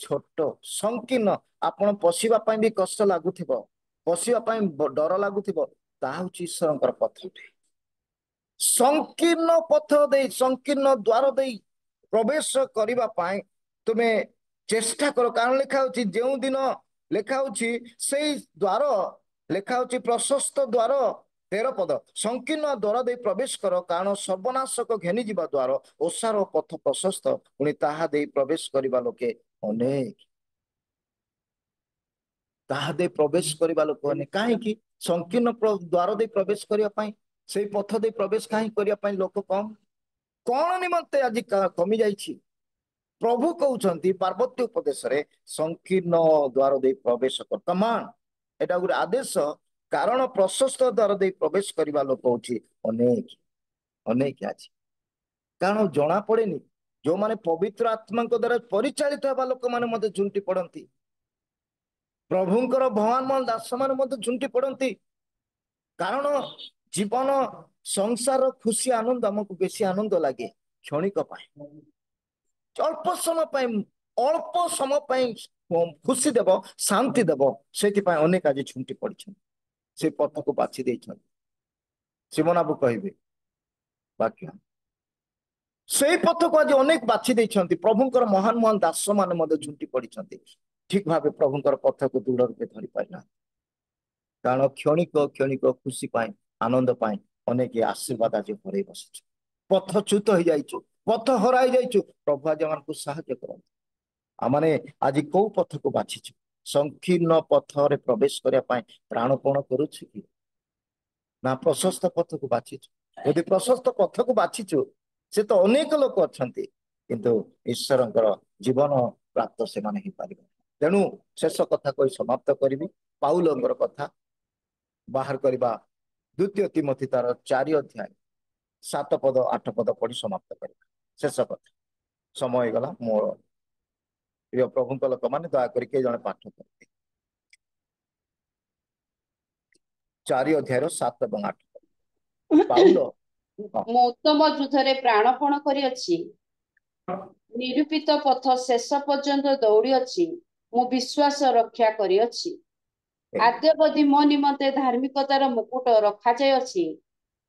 ଛୋଟ ସଂକୀର୍ଣ୍ଣ। ଆପଣ ପଶିବା ପାଇଁ ବି କଷ୍ଟ ଲାଗୁଥିବ, ପଶିବା ପାଇଁ ଡର ଲାଗୁଥିବ, ତାହା ହଉଛି ଈଶ୍ୱରଙ୍କର ପଥଟେ। ସଂକୀର୍ଣ୍ଣ ପଥ ଦେଇ, ସଂକୀର୍ଣ୍ଣ ଦ୍ୱାର ଦେଇ ପ୍ରବେଶ କରିବା ପାଇଁ ତୁମେ ଚେଷ୍ଟା କର। କାରଣ ଲେଖା ହଉଛି, ଯେଉଁ ଦିନ ଲେଖା ହଉଛି ସେଇ ଦ୍ୱାର ଲେଖା ହଉଛି ପ୍ରଶସ୍ତ ଦ୍ୱାର 13 ପଦ, ସଂକୀର୍ଣ୍ଣ ଦ୍ୱାର ଦେଇ ପ୍ରବେଶ କର, କାରଣ ସର୍ବନାଶକ ଘେନିଯିବା ଦ୍ୱାର ଓସାର ପଥ ପ୍ରଶସ୍ତ, ପୁଣି ତାହା ଦେଇ ପ୍ରବେଶ କରିବା ଲୋକେ ଅନେକ। ତାହା ଦେଇ ପ୍ରବେଶ କରିବା ଲୋକ ଅନେକ। କାହିଁକି? ସଂକୀର୍ଣ୍ଣ ଦ୍ୱାର ଦେଇ ପ୍ରବେଶ କରିବା ପାଇଁ, ସେଇ ପଥ ଦେଇ ପ୍ରବେଶ କାହିଁକି କରିବା ପାଇଁ ଲୋକ କମ? କଣ ନିମନ୍ତେ ଆଜି କମି ଯାଇଛି? ପ୍ରଭୁ କହୁଛନ୍ତି ପାର୍ବତ୍ୟ ଉପଦେଶରେ ସଂକୀର୍ଣ୍ଣ ଦ୍ୱାର ଦେଇ ପ୍ରବେଶ କର। କମାଣ୍ଡ, ଏଟା ଗୋଟେ ଆଦେଶ। କାରଣ ପ୍ରଶସ୍ତ ଦ୍ୱାର ଦେଇ ପ୍ରବେଶ କରିବା ଲୋକ ହଉଛି ଅନେକ ଅନେକ ଅଛି। କାରଣ ଜଣା ପଡେନି, ଯୋଉମାନେ ପବିତ୍ର ଆତ୍ମାଙ୍କ ଦ୍ୱାରା ପରିଚାଳିତ ହେବା ଲୋକମାନେ ମଧ୍ୟ ଝୁଣ୍ଟି ପଡନ୍ତି। ପ୍ରଭୁଙ୍କର ଭଗବାନ ଦାସମାନେ ମଧ୍ୟ ଝୁଣ୍ଟି ପଡନ୍ତି। କାରଣ ଜୀବନ ସଂସାର ଖୁସି ଆନନ୍ଦ ଆମକୁ ବେଶୀ ଆନନ୍ଦ ଲାଗେ କ୍ଷଣିକ ପାଇଁ, ଅଳ୍ପ ସମୟ ପାଇଁ, ଅଳ୍ପ ସମୟ ପାଇଁ ଖୁସି ଦେବ, ଶାନ୍ତି ଦେବ। ସେଥିପାଇଁ ଅନେକ ଆଜି ଝୁଣ୍ଟି ପଡିଛନ୍ତି, ସେ ପଥକୁ ବାଛି ଦେଇଛନ୍ତି। ଶିବନାବୁ କହିବେ ବାକ୍ୟ, ସେଇ ପଥକୁ ଆଜି ଅନେକ ବାଛି ଦେଇଛନ୍ତି। ପ୍ରଭୁଙ୍କର ମହାନ ମହାନ ଦାସ ମାନେ ମଧ୍ୟ ଝୁଣ୍ଟି ପଡିଛନ୍ତି, ଠିକ ଭାବେ ପ୍ରଭୁଙ୍କର ପଥକୁ ଦୃଢ ରୂପେ ଧରି ପାରିନାହାନ୍ତି। କାରଣ କ୍ଷଣିକ କ୍ଷଣିକ ଖୁସି ପାଇଁ, ଆନନ୍ଦ ପାଇଁ ଅନେକ ଆଶୀର୍ବାଦ ଆଜି ହରେଇ ବସିଛୁ। ପଥଚ୍ୟୁତ ହେଇଯାଇଛୁ, ପଥ ହରାଇ ଯାଇଛୁ। ପ୍ରଭୁ ଆଜି ଆମକୁ ସାହାଯ୍ୟ କରନ୍ତୁ। ଆମମାନେ ଆଜି କୋଉ ପଥକୁ ବାଛିଛୁ? ସଂକୀର୍ଣ୍ଣ ପଥରେ ପ୍ରବେଶ କରିବା ପାଇଁ ପ୍ରାଣପଣ କରୁଛୁ କି ନା ପ୍ରଶସ୍ତ ପଥକୁ ବାଛିଛୁ? ଯଦି ପ୍ରଶସ୍ତ ପଥକୁ ବାଛିଛୁ, ସେ ତ ଅନେକ ଲୋକ ଅଛନ୍ତି, କିନ୍ତୁ ଈଶ୍ୱରଙ୍କର ଜୀବନ ପ୍ରାପ୍ତ ସେମାନେ ହେଇପାରିବେ। ତେଣୁ ଶେଷ କଥା କହି ସମାପ୍ତ କରିବି। ପାଉଲଙ୍କର କଥା ବାହାର କରିବା 2 ତିମୋଥୀ ତାର 4 ଅଧ୍ୟାୟ 7 ପଦ 8 ପଦ ପଢି ସମାପ୍ତ କରିବା। ଶେଷ କଥା, ସମୟ ହେଇଗଲା। ମୋର ପ୍ରିୟ ପ୍ରଭୁଙ୍କ ଲୋକମାନେ ଦୟାକରି କିଏ ଜଣେ ପାଠ କରିବେ 4 ଅଧ୍ୟାୟର 7 ଏବଂ 8 ପଦ। ପାଉଲ, ମୁଁ ଉତ୍ତମ ଯୁଦ୍ଧରେ ପ୍ରାଣପଣ କରିଅଛି, ନିରୂପିତ ପଥ ଶେଷ ପର୍ଯ୍ୟନ୍ତ ଦୌଡ଼ିଅଛି, ମୁଁ ବିଶ୍ୱାସ ରକ୍ଷା କରିଅଛି। ଆଦ୍ୟବଧି ମୋ ନିମନ୍ତେ ଧାର୍ମିକତାର ମୁକୁଟ ରଖାଯାଇଅଛି,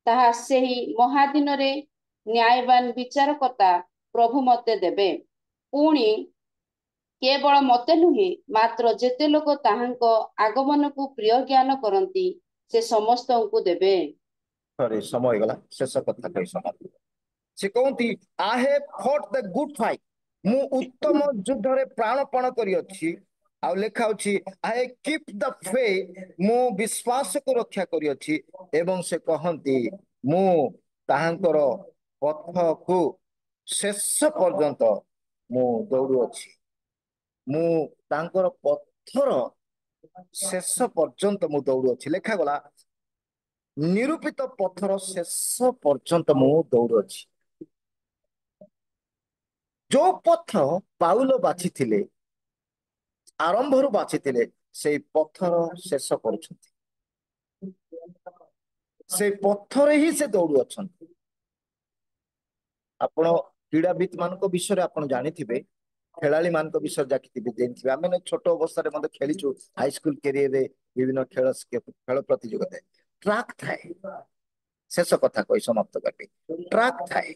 ତାହା ସେହି ମହାଦିନରେ ନ୍ୟାୟବାନ ବିଚାରକର୍ତ୍ତା ପ୍ରଭୁ ମତେ ଦେବେ। ପୁଣି କେବଳ ମତେ ନୁହେଁ, ମାତ୍ର ଯେତେ ଲୋକ ତାହାଙ୍କ ଆଗମନକୁ ପ୍ରିୟ ଜ୍ଞାନ କରନ୍ତି, ସେ ସମସ୍ତଙ୍କୁ ଦେବେ। ସମୟ ହେଇଗଲା, ଶେଷ କଥା କହି ସମାପ୍ତ। ସେ କହନ୍ତି, I have fought the good fight, ମୁଁ ଉତ୍ତମ ଯୁଦ୍ଧରେ ପ୍ରାଣପଣ କରିଅଛି। ଆଉ ଲେଖା ଅଛି, ଆଇ କିପ୍ ଦ ଫେଥ୍, ମୁଁ ବିଶ୍ୱାସକୁ ରକ୍ଷା କରିଅଛି। ଏବଂ ସେ କହନ୍ତି, ମୁଁ ତାହାଙ୍କର ପଥକୁ ଶେଷ ପର୍ଯ୍ୟନ୍ତ ମୁଁ ଦୌଡୁଅଛି। ମୁଁ ତାଙ୍କର ପଥର ଶେଷ ପର୍ଯ୍ୟନ୍ତ ମୁଁ ଦୌଡୁଅଛି। ଲେଖାଗଲା, ନିରୂପିତ ପଥର ଶେଷ ପର୍ଯ୍ୟନ୍ତ ମୁଁ ଦୌଡୁଅଛି। ଯୋଉ ପଥ ପାଉଲ ବାଛିଥିଲେ, ଆରମ୍ଭରୁ ବାଛିଥିଲେ, ସେଇ ପଥର ଶେଷ କରୁଛନ୍ତି। ସେଇ ପଥରେ ହିଁ ସେ ଦୌଡୁଅଛନ୍ତି। ଆପଣ କ୍ରୀଡାବିତ ମାନଙ୍କ ବିଷୟରେ ଆପଣ ଜାଣିଥିବେ, ଖେଳାଳି ମାନଙ୍କ ବିଷୟରେ ଜାଣିଥିବେ। ଆମେ ଛୋଟ ଅବସ୍ଥାରେ ମଧ୍ୟ ଖେଳିଛୁ, ହାଇସ୍କୁଲ କ୍ୟାରିୟରରେ ବିଭିନ୍ନ ଖେଳ ପ୍ରତିଯୋଗିତା ଟ୍ରାକ୍ ଥାଏ। ଶେଷ କଥା କହି ସମାପ୍ତ କରିବି, ଟ୍ରାକ୍ ଥାଏ।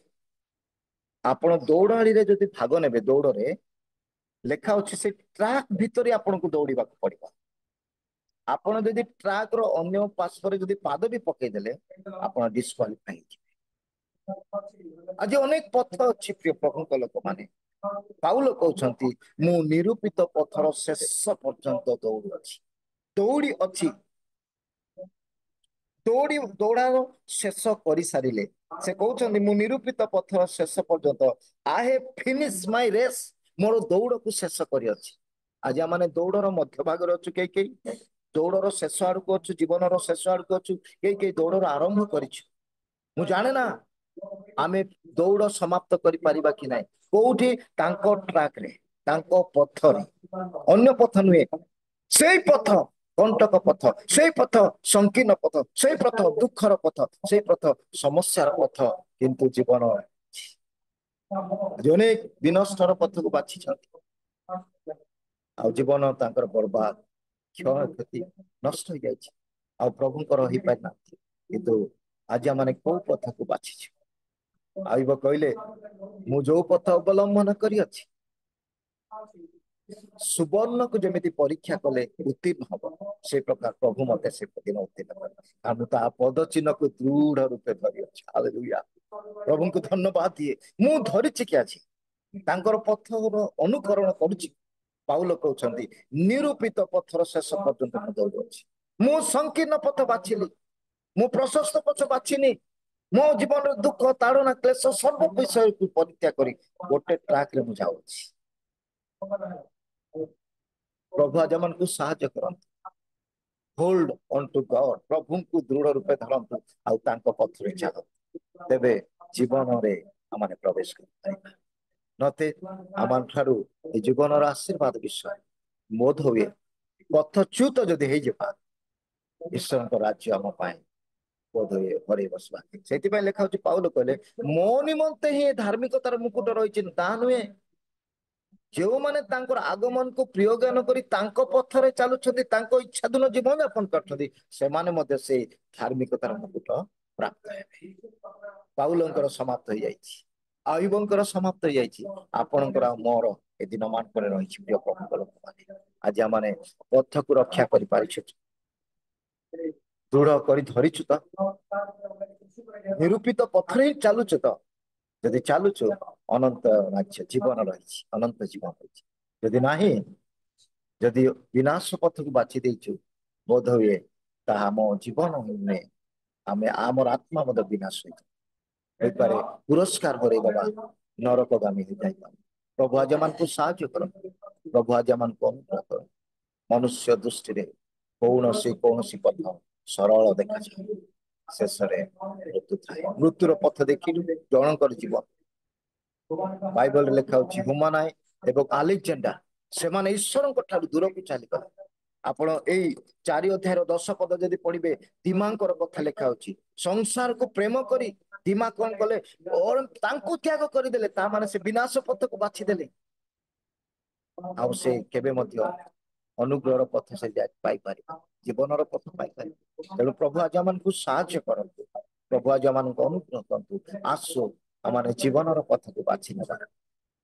ଆପଣ ଦୌଡ଼ାଳିରେ ଯଦି ଭାଗ ନେବେ, ଦୌଡ଼ରେ ଲେଖା ଅଛି ସେ ଟ୍ରାକ୍ ଭିତରେ ଆପଣଙ୍କୁ ଦୌଡ଼ିବାକୁ ପଡିବ। ଆପଣ ଯଦି ଟ୍ରାକ୍ ର ଅନ୍ୟ ପାର୍ଶ୍ୱରେ ଯଦି ପାଦ ବି ପକେଇଦେଲେ, ଆପଣ ଡିସ୍କ୍ୱାଲିଫାଇ ହେଇଯିବେ। ଆଜି ଅନେକ ପଥ ଅଛି ପ୍ରିୟ ପ୍ରଭୁଙ୍କ ଲୋକମାନେ। ପାଉଲ କହୁଛନ୍ତି, ମୁଁ ନିରୂପିତ ପଥର ଶେଷ ପର୍ଯ୍ୟନ୍ତ ଦୌଡୁଅଛି, ଦୌଡ଼ି ଅଛି। ଦୌଡ଼ାର ଶେଷ କରିସାରିଲେ ସେ କହୁଛନ୍ତି ମୁଁ ନିରୂପିତ ପଥର ଶେଷ ପର୍ଯ୍ୟନ୍ତ I have finish my race, ମୋର ଦୌଡ଼କୁ ଶେଷ କରିଅଛି। ଆଜି ଆମେ ଦୌଡ଼ର ମଧ୍ୟ ଭାଗରେ ଅଛୁ, କେହି ଦୌଡ଼ର ଶେଷ ଆଡକୁ ଅଛୁ, ଜୀବନର ଶେଷ ଆଡକୁ ଅଛୁ, କେହି ଦୌଡ଼ର ଆରମ୍ଭ କରିଛୁ। ମୁଁ ଜାଣେ ନା ଆମେ ଦୌଡ଼ ସମାପ୍ତ କରିପାରିବା କି ନାହିଁ, କୋଉଠି ତାଙ୍କ ଟ୍ରାକରେ, ତାଙ୍କ ପଥରେ, ଅନ୍ୟ ପଥ ନୁହେଁ, ସେଇ ପଥ କଣ୍ଟକ ପଥ, ସେଇ ପଥ ସଂକୀର୍ଣ୍ଣ ପଥ, ସେଇ ପଥ ଦୁଃଖର ପଥ, ସେଇ ପଥ ସମସ୍ୟାର ପଥ। କିନ୍ତୁ ଜୀବନ ଅନେକ ବିନଷ୍ଟର ପଥକୁ ବାଛିଛନ୍ତି, ଆଉ ଜୀବନ ତାଙ୍କର ବର୍ବାଦ, କ୍ଷୟକ୍ଷତି, ନଷ୍ଟ ହେଇଯାଇଛି, ଆଉ ପ୍ରଭୁଙ୍କର ହେଇପାରିନାହାନ୍ତି। କିନ୍ତୁ ଆଜି ଆମେ କୋଉ ପଥକୁ ବାଛିଛୁ? ଆଇବ କହିଲେ ମୁଁ ଯୋଉ ପଥ ଅବଲମ୍ବନ କରିଅଛି, ସୁବର୍ଣ୍ଣକୁ ଯେମିତି ପରୀକ୍ଷା କଲେ ଉତ୍ତୀର୍ଣ୍ଣ ହବ, ସେ ପ୍ରକାର ପ୍ରଭୁ ମତେ ସେ ଦିନ ଉତ୍ତୀର୍ଣ୍ଣ କରେ। ଆଉ ମୁଁ ତା ପଦ ଚିହ୍ନକୁ ଦୃଢ ରୂପେ ଧରିଅଛି। ହାଲେଲୁୟା, ପ୍ରଭୁଙ୍କୁ ଧନ୍ୟବାଦ ଦିଏ। ମୁଁ ଧରିଛି କି ଆଜି ତାଙ୍କର ପଥର ଅନୁକରଣ କରୁଛି। ପାଉଲ କହୁଛନ୍ତି ନିରୂପିତ ପଥର ଶେଷ ପର୍ଯ୍ୟନ୍ତ ମୁଁ ଦୌଡୁଅଛି। ମୁଁ ସଂକୀର୍ଣ୍ଣ ପଥ ବାଛିଲି, ମୁଁ ପ୍ରଶସ୍ତ ପଥ ବାଛିନି। ମୋ ଜୀବନର ଦୁଃଖ, ତାଡ଼ନା, କ୍ଲେଶ ସବୁ ବିଷୟକୁ ପରୀକ୍ଷା କରି ଗୋଟେ ଟ୍ରାକରେ ମୁଁ ଯାଉଛି। ପ୍ରଭୁ ଆଜି ଆମକୁ ସାହାଯ୍ୟ କରନ୍ତୁ। ହୋଲ୍ଡ ଅନ୍ ଟୁ ଗଡ୍, ପ୍ରଭୁଙ୍କୁ ଦୃଢ ରୂପେ ଧରନ୍ତୁ ଆଉ ତାଙ୍କ ପଥରେ ଚାଲନ୍ତୁ, ତେବେ ଜୀବନରେ ଆମେ ପ୍ରବେଶ କରିପାରିବା। ନତେ ଆମ ଠାରୁ ଏ ଜୀବନର ଆଶୀର୍ବାଦ ବିଷୟ ବୋଧ ହୁଏ ପଥଚ୍ୟୁତ ଯଦି ହେଇଯିବା, ଈଶ୍ୱରଙ୍କ ରାଜ୍ୟ ଆମ ପାଇଁ ବୋଧ ହୁଏ ହରେଇ ବସିବା। ସେଇଥିପାଇଁ ଲେଖା ହଉଛି, ପାଉଲ କହିଲେ ମୋ ନିମନ୍ତେ ହିଁ ଧାର୍ମିକତାର ମୁକୁଟ ରହିଛି, ତାହା ନୁହେଁ। ଯେଉଁମାନେ ତାଙ୍କର ଆଗମନକୁ ପ୍ରିୟ ଜ୍ଞାନ କରି ତାଙ୍କ ପଥରେ ଚାଲୁଛନ୍ତି, ତାଙ୍କ ଇଚ୍ଛାଧୀନ ଜୀବନ ଯାପନ କରୁଛନ୍ତି, ସେମାନେ ମଧ୍ୟ ସେଇ ଧାର୍ମିକତାର ମୁକୁଟ ପ୍ରାପ୍ତ ହେବେ। ପାଉଲଙ୍କର ସମାପ୍ତ ହେଇଯାଇଛି, ଆୟୁବଙ୍କର ସମାପ୍ତ ହେଇଯାଇଛି, ଆପଣଙ୍କର ଆଉ ମୋର ଏ ଦିନ ମାନଙ୍କରେ ରହିଛି। ପ୍ରିୟ ପ୍ରଭୁଙ୍କ ଲୋକମାନେ, ଆଜି ଆମେ ପଥକୁ ରକ୍ଷା କରିପାରିଛୁ, ଦୃଢ କରି ଧରିଛୁ ତ, ନିରୂପିତ ପଥରେ ହିଁ ଚାଲୁଛୁ ତ? ଯଦି ଚାଲୁଛୁ, ଅନନ୍ତ ରାଜ୍ୟ ଜୀବନ ରହିଛି, ଅନନ୍ତ ଜୀବନ ରହିଛି। ଯଦି ନାହିଁ, ଯଦି ବିନାଶ ପଥକୁ ବାଛି ଦେଇଛୁ, ବୋଧ ହୁଏ ତାହା ଆମ ଜୀବନ ନୁହେଁ, ଆମର ଆତ୍ମା ମଧ୍ୟ ବିନାଶ ହେଇପାରେ, ପୁରସ୍କାର ହରେଇଦବା, ନରକଗାମୀ ହେଇଯାଇପାରେ। ପ୍ରଭୁ ଆଜି ଆମକୁ ସାହାଯ୍ୟ କରନ୍ତୁ, ପ୍ରଭୁ ଆଜି ଆମକୁ ଅନୁଗ୍ରହ କରନ୍ତୁ। ମନୁଷ୍ୟ ଦୃଷ୍ଟିରେ କୌଣସି ପଥ ସରଳ ଦେଖାଯାଏ, ଶେଷରେ ମୃତ୍ୟୁ ଥାଏ। ମୃତ୍ୟୁର ପଥ ଦେଖିଲୁ ଜଣଙ୍କର ଜୀବନ। ବାଇବଲରେ ଲେଖା ହଉଛି ହୁମାନାଏ ଏବଂ ଆଲେକ୍ଜାଣ୍ଡାର ସେମାନେ ଈଶ୍ୱରଙ୍କ ଠାରୁ ଦୂରକୁ ଚାଲିଗଲେ। ଆପଣ ଏଇ 4 ଅଧ୍ୟାୟର 10 ପଦ ଯଦି ପଢିବେ, ଦିମାଙ୍କର କଥା ଲେଖା ହଉଛି। ସଂସାରକୁ ପ୍ରେମ କରି ଦିମା କଣ କଲେ? ତାଙ୍କୁ ତ୍ୟାଗ କରିଦେଲେ, ତା ମାନେ ସେ ବିନାଶ ପଥକୁ ବାଛିଦେଲେ, ଆଉ ସେ କେବେ ମଧ୍ୟ ଅନୁଗ୍ରହର ପଥ ସେ ପାଇପାରିବ, ଜୀବନର ପଥ ପାଇପାରିବ। ତେଣୁ ପ୍ରଭୁ ଆଜି ଆମକୁ ସାହାଯ୍ୟ କରନ୍ତୁ, ପ୍ରଭୁ ଆଜି ଆମକୁ ଅନୁଗ୍ରହ କରନ୍ତୁ। ଆସୁ ଆମେ ଜୀବନର ପଥକୁ ବାଛି ନେବା।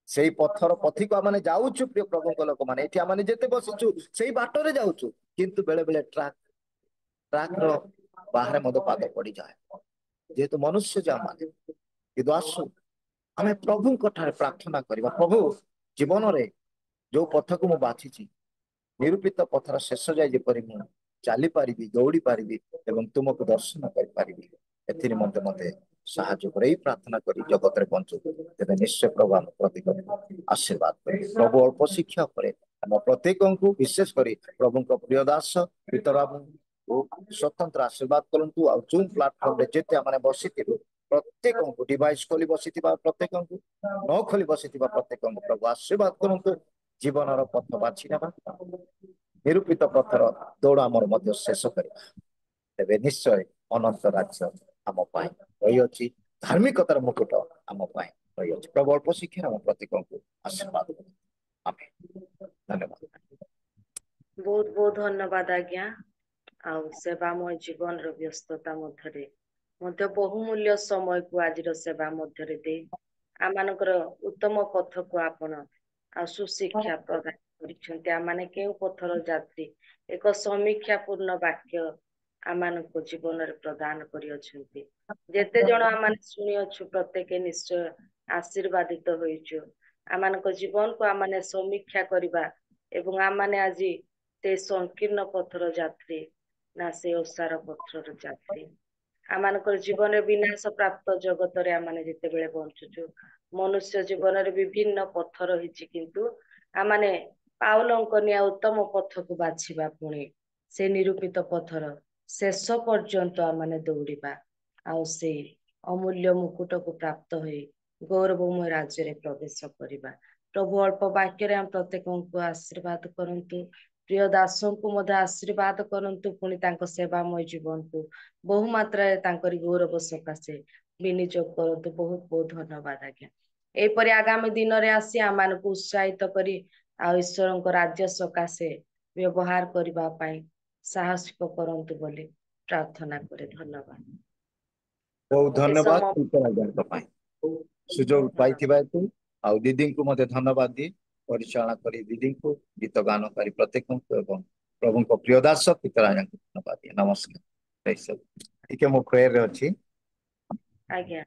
ସେଇ ପଥର ପଥିକୁ ଆମେ ଯାଉଛୁ। ପ୍ରିୟ ପ୍ରଭୁଙ୍କ ଲୋକମାନେ, ଏଠି ଆମେ ଯେତେ ବସିଛୁ ସେଇ ବାଟରେ ଯାଉଛୁ, କିନ୍ତୁ ବେଳେ ବେଳେ ଟ୍ରାକର ବାହାରେ ମଧ୍ୟ ପାଦ ପଡିଯାଏ, ଯେହେତୁ ମନୁଷ୍ୟ ଯାମାନେ। କିନ୍ତୁ ଆସୁ ଆମେ ପ୍ରଭୁଙ୍କ ଠାରେ ପ୍ରାର୍ଥନା କରିବା, ପ୍ରଭୁ ଜୀବନରେ ଯୋଉ ପଥକୁ ମୁଁ ବାଛିଛି, ନିରୂପିତ ପଥର ଶେଷ ଯାଏ ଯେପରି ମୁଁ ଚାଲିପାରିବି, ଦୌଡି ପାରିବି ଏବଂ ତୁମକୁ ଦର୍ଶନ କରିପାରିବି, ଏଥିରେ ମତେ ସାହାଯ୍ୟ କରେ। ଏଇ ପ୍ରାର୍ଥନା କରି ଜଗତରେ ବଞ୍ଚୁ, ତେବେ ନିଶ୍ଚୟ ପ୍ରଭୁ ଆମ ପ୍ରତି ଆଶୀର୍ବାଦ କରିବେ। ପ୍ରଭୁ ଅଳ୍ପ ଶିକ୍ଷା ଉପରେ ଆମ ପ୍ରତ୍ୟେକଙ୍କୁ, ବିଶେଷ କରି ପ୍ରଭୁଙ୍କ ପ୍ରିୟ ଦାସ ପିତରବାବୁଙ୍କୁ ସ୍ୱତନ୍ତ୍ର ଆଶୀର୍ବାଦ କରନ୍ତୁ। ଆଉ ଜୁମ୍ ପ୍ଲାଟଫର୍ମରେ ଯେତେ ଆମେ ବସିଥିଲୁ, ପ୍ରତ୍ୟେକଙ୍କୁ, ଡିଭାଇସ ଖୋଲି ବସିଥିବା ପ୍ରତ୍ୟେକଙ୍କୁ, ନ ଖୋଲି ବସିଥିବା ପ୍ରତ୍ୟେକଙ୍କୁ ପ୍ରଭୁ ଆଶୀର୍ବାଦ କରନ୍ତୁ। ଜୀବନର ପଥ ବାଛି ନେବା, ନିରୂପିତ ପଥର ଦୌଡ଼ ଆମର ମଧ୍ୟ ଶେଷ କରିବା, ତେବେ ନିଶ୍ଚୟ ଅନନ୍ତ ରାଜ୍ୟ ଆମ ପାଇଁ ରହିଅଛି, ଧାର୍ମିକତାର ମୁକୁଟ ଆମ ପାଇଁ ରହିଅଛି। ପ୍ରଭୁ ଅଳ୍ପ ଶିକ୍ଷା ଆମ ପ୍ରତ୍ୟେକଙ୍କୁ ଆଶୀର୍ବାଦ କରନ୍ତୁ। ଆମେନ୍। ଧନ୍ୟବାଦ। ବହୁତ ବହୁତ ଧନ୍ୟବାଦ ଆଜ୍ଞା। ଆଉ ସେବାମୟ ଜୀବନର ବ୍ୟସ୍ତତା ମଧ୍ୟରେ ମଧ୍ୟ ବହୁମୂଲ୍ୟ ସମୟକୁ ଆଜିର ସେବା ମଧ୍ୟରେ ଦେଇ ଆମମାନଙ୍କର ଉତ୍ତମ ପଥକୁ ଆପଣ ଆଉ ସୁଶିକ୍ଷା ପ୍ରଦାନ କରିଛନ୍ତି। ଆମମାନେ କେଉଁ ପଥର ଯାତ୍ରୀ, ଏକ ସମୀକ୍ଷା ପୂର୍ଣ୍ଣ ବାକ୍ୟ ଆମମାନଙ୍କ ଜୀବନରେ ପ୍ରଦାନ କରିଅଛନ୍ତି। ଯେତେ ଜଣ ଆମମାନେ ଶୁଣିଅଛୁ, ପ୍ରତ୍ୟେକ ନିଶ୍ଚୟ ଆଶୀର୍ବାଦିତ ହୋଇଛୁ। ଆମମାନଙ୍କ ଜୀବନକୁ ଆମମାନେ ସମୀକ୍ଷା କରିବା ଏବଂ ଆମମାନେ ଆଜି ସେ ସଂକୀର୍ଣ୍ଣ ପଥର ଯାତ୍ରୀ ନା ସେ ଓସାର ପତ୍ରର ଯାତ୍ରୀ। ଆମମାନଙ୍କର ଜୀବନରେ ବିନାଶ ପ୍ରାପ୍ତ ଜଗତରେ ଆମେ ଯେତେବେଳେ ବଞ୍ଚୁଛୁ, ମନୁଷ୍ୟ ଜୀବନରେ ବିଭିନ୍ନ ପଥ ରହିଛି, କିନ୍ତୁ ଆମମାନେ ପାଉଲଙ୍କ ନ୍ୟାୟ ଉତ୍ତମ ପଥକୁ ବାଛିବା, ପୁଣି ସେ ନିରୂପିତ ପଥର ଶେଷ ପର୍ଯ୍ୟନ୍ତ ଆମମାନେ ଦୌଡ଼ିବା, ଆଉ ସେ ଅମୂଲ୍ୟ ମୁକୁଟକୁ ପ୍ରାପ୍ତ ହୋଇ ଗୌରବମୟ ରାଜ୍ୟରେ ପ୍ରବେଶ କରିବା। ପ୍ରଭୁ ଅଳ୍ପ ବାକ୍ୟରେ ଆମ ପ୍ରତ୍ୟେକଙ୍କୁ ଆଶୀର୍ବାଦ କରନ୍ତୁ। ପ୍ରିୟ ଦାସଙ୍କୁ ମଧ୍ୟ ଆଶୀର୍ବାଦ କରନ୍ତୁ, ପୁଣି ତାଙ୍କ ସେବାମୟ ଜୀବନକୁ ବହୁ ମାତ୍ରାରେ ତାଙ୍କରି ଗୌରବ ସକାଶେ ବିନିଯୋଗ କରନ୍ତୁ। ବହୁତ ବହୁତ ଧନ୍ୟବାଦ ଆଜ୍ଞା। ଏହିପରି ଆଗାମୀ ଦିନରେ ଆସି ଆମମାନଙ୍କୁ ଉତ୍ସାହିତ କରି ଆଉ ଈଶ୍ୱରଙ୍କ ରାଜ୍ୟ ସକାଶେ ବ୍ୟବହାର କରିବା ପାଇଁ ସାହସିକ କରନ୍ତୁ ବୋଲି ପ୍ରାର୍ଥନା କରେ। ଧନ୍ୟବାଦ। ବହୁତ ଏତେ ଧନ୍ୟବାଦ ସମୟ ଟିଚର ଆଜ୍ଞାଙ୍କ ପାଇଁ ସୁଯୋଗ ପାଇଥିବା ହେତୁ ଆଉ ଦିଦିଙ୍କୁ ମଧ୍ୟ ଧନ୍ୟବାଦ ଦିଏ। ପରିଚାଳନା କରି ଦିଦିଙ୍କୁ, ଗୀତ ଗାନକାରୀ ପ୍ରତ୍ୟେକଙ୍କୁ ଏବଂ ପ୍ରଭୁଙ୍କ ପ୍ରିୟ ଦାସ ଟିଚର ଆଜ୍ଞାଙ୍କୁ ଧନ୍ୟବାଦ ଦିଏ। ନମସ୍କାର। ଟିକେ ମୁଁ ପ୍ରେୟରରେ ଅଛି। ଆଜ୍ଞା।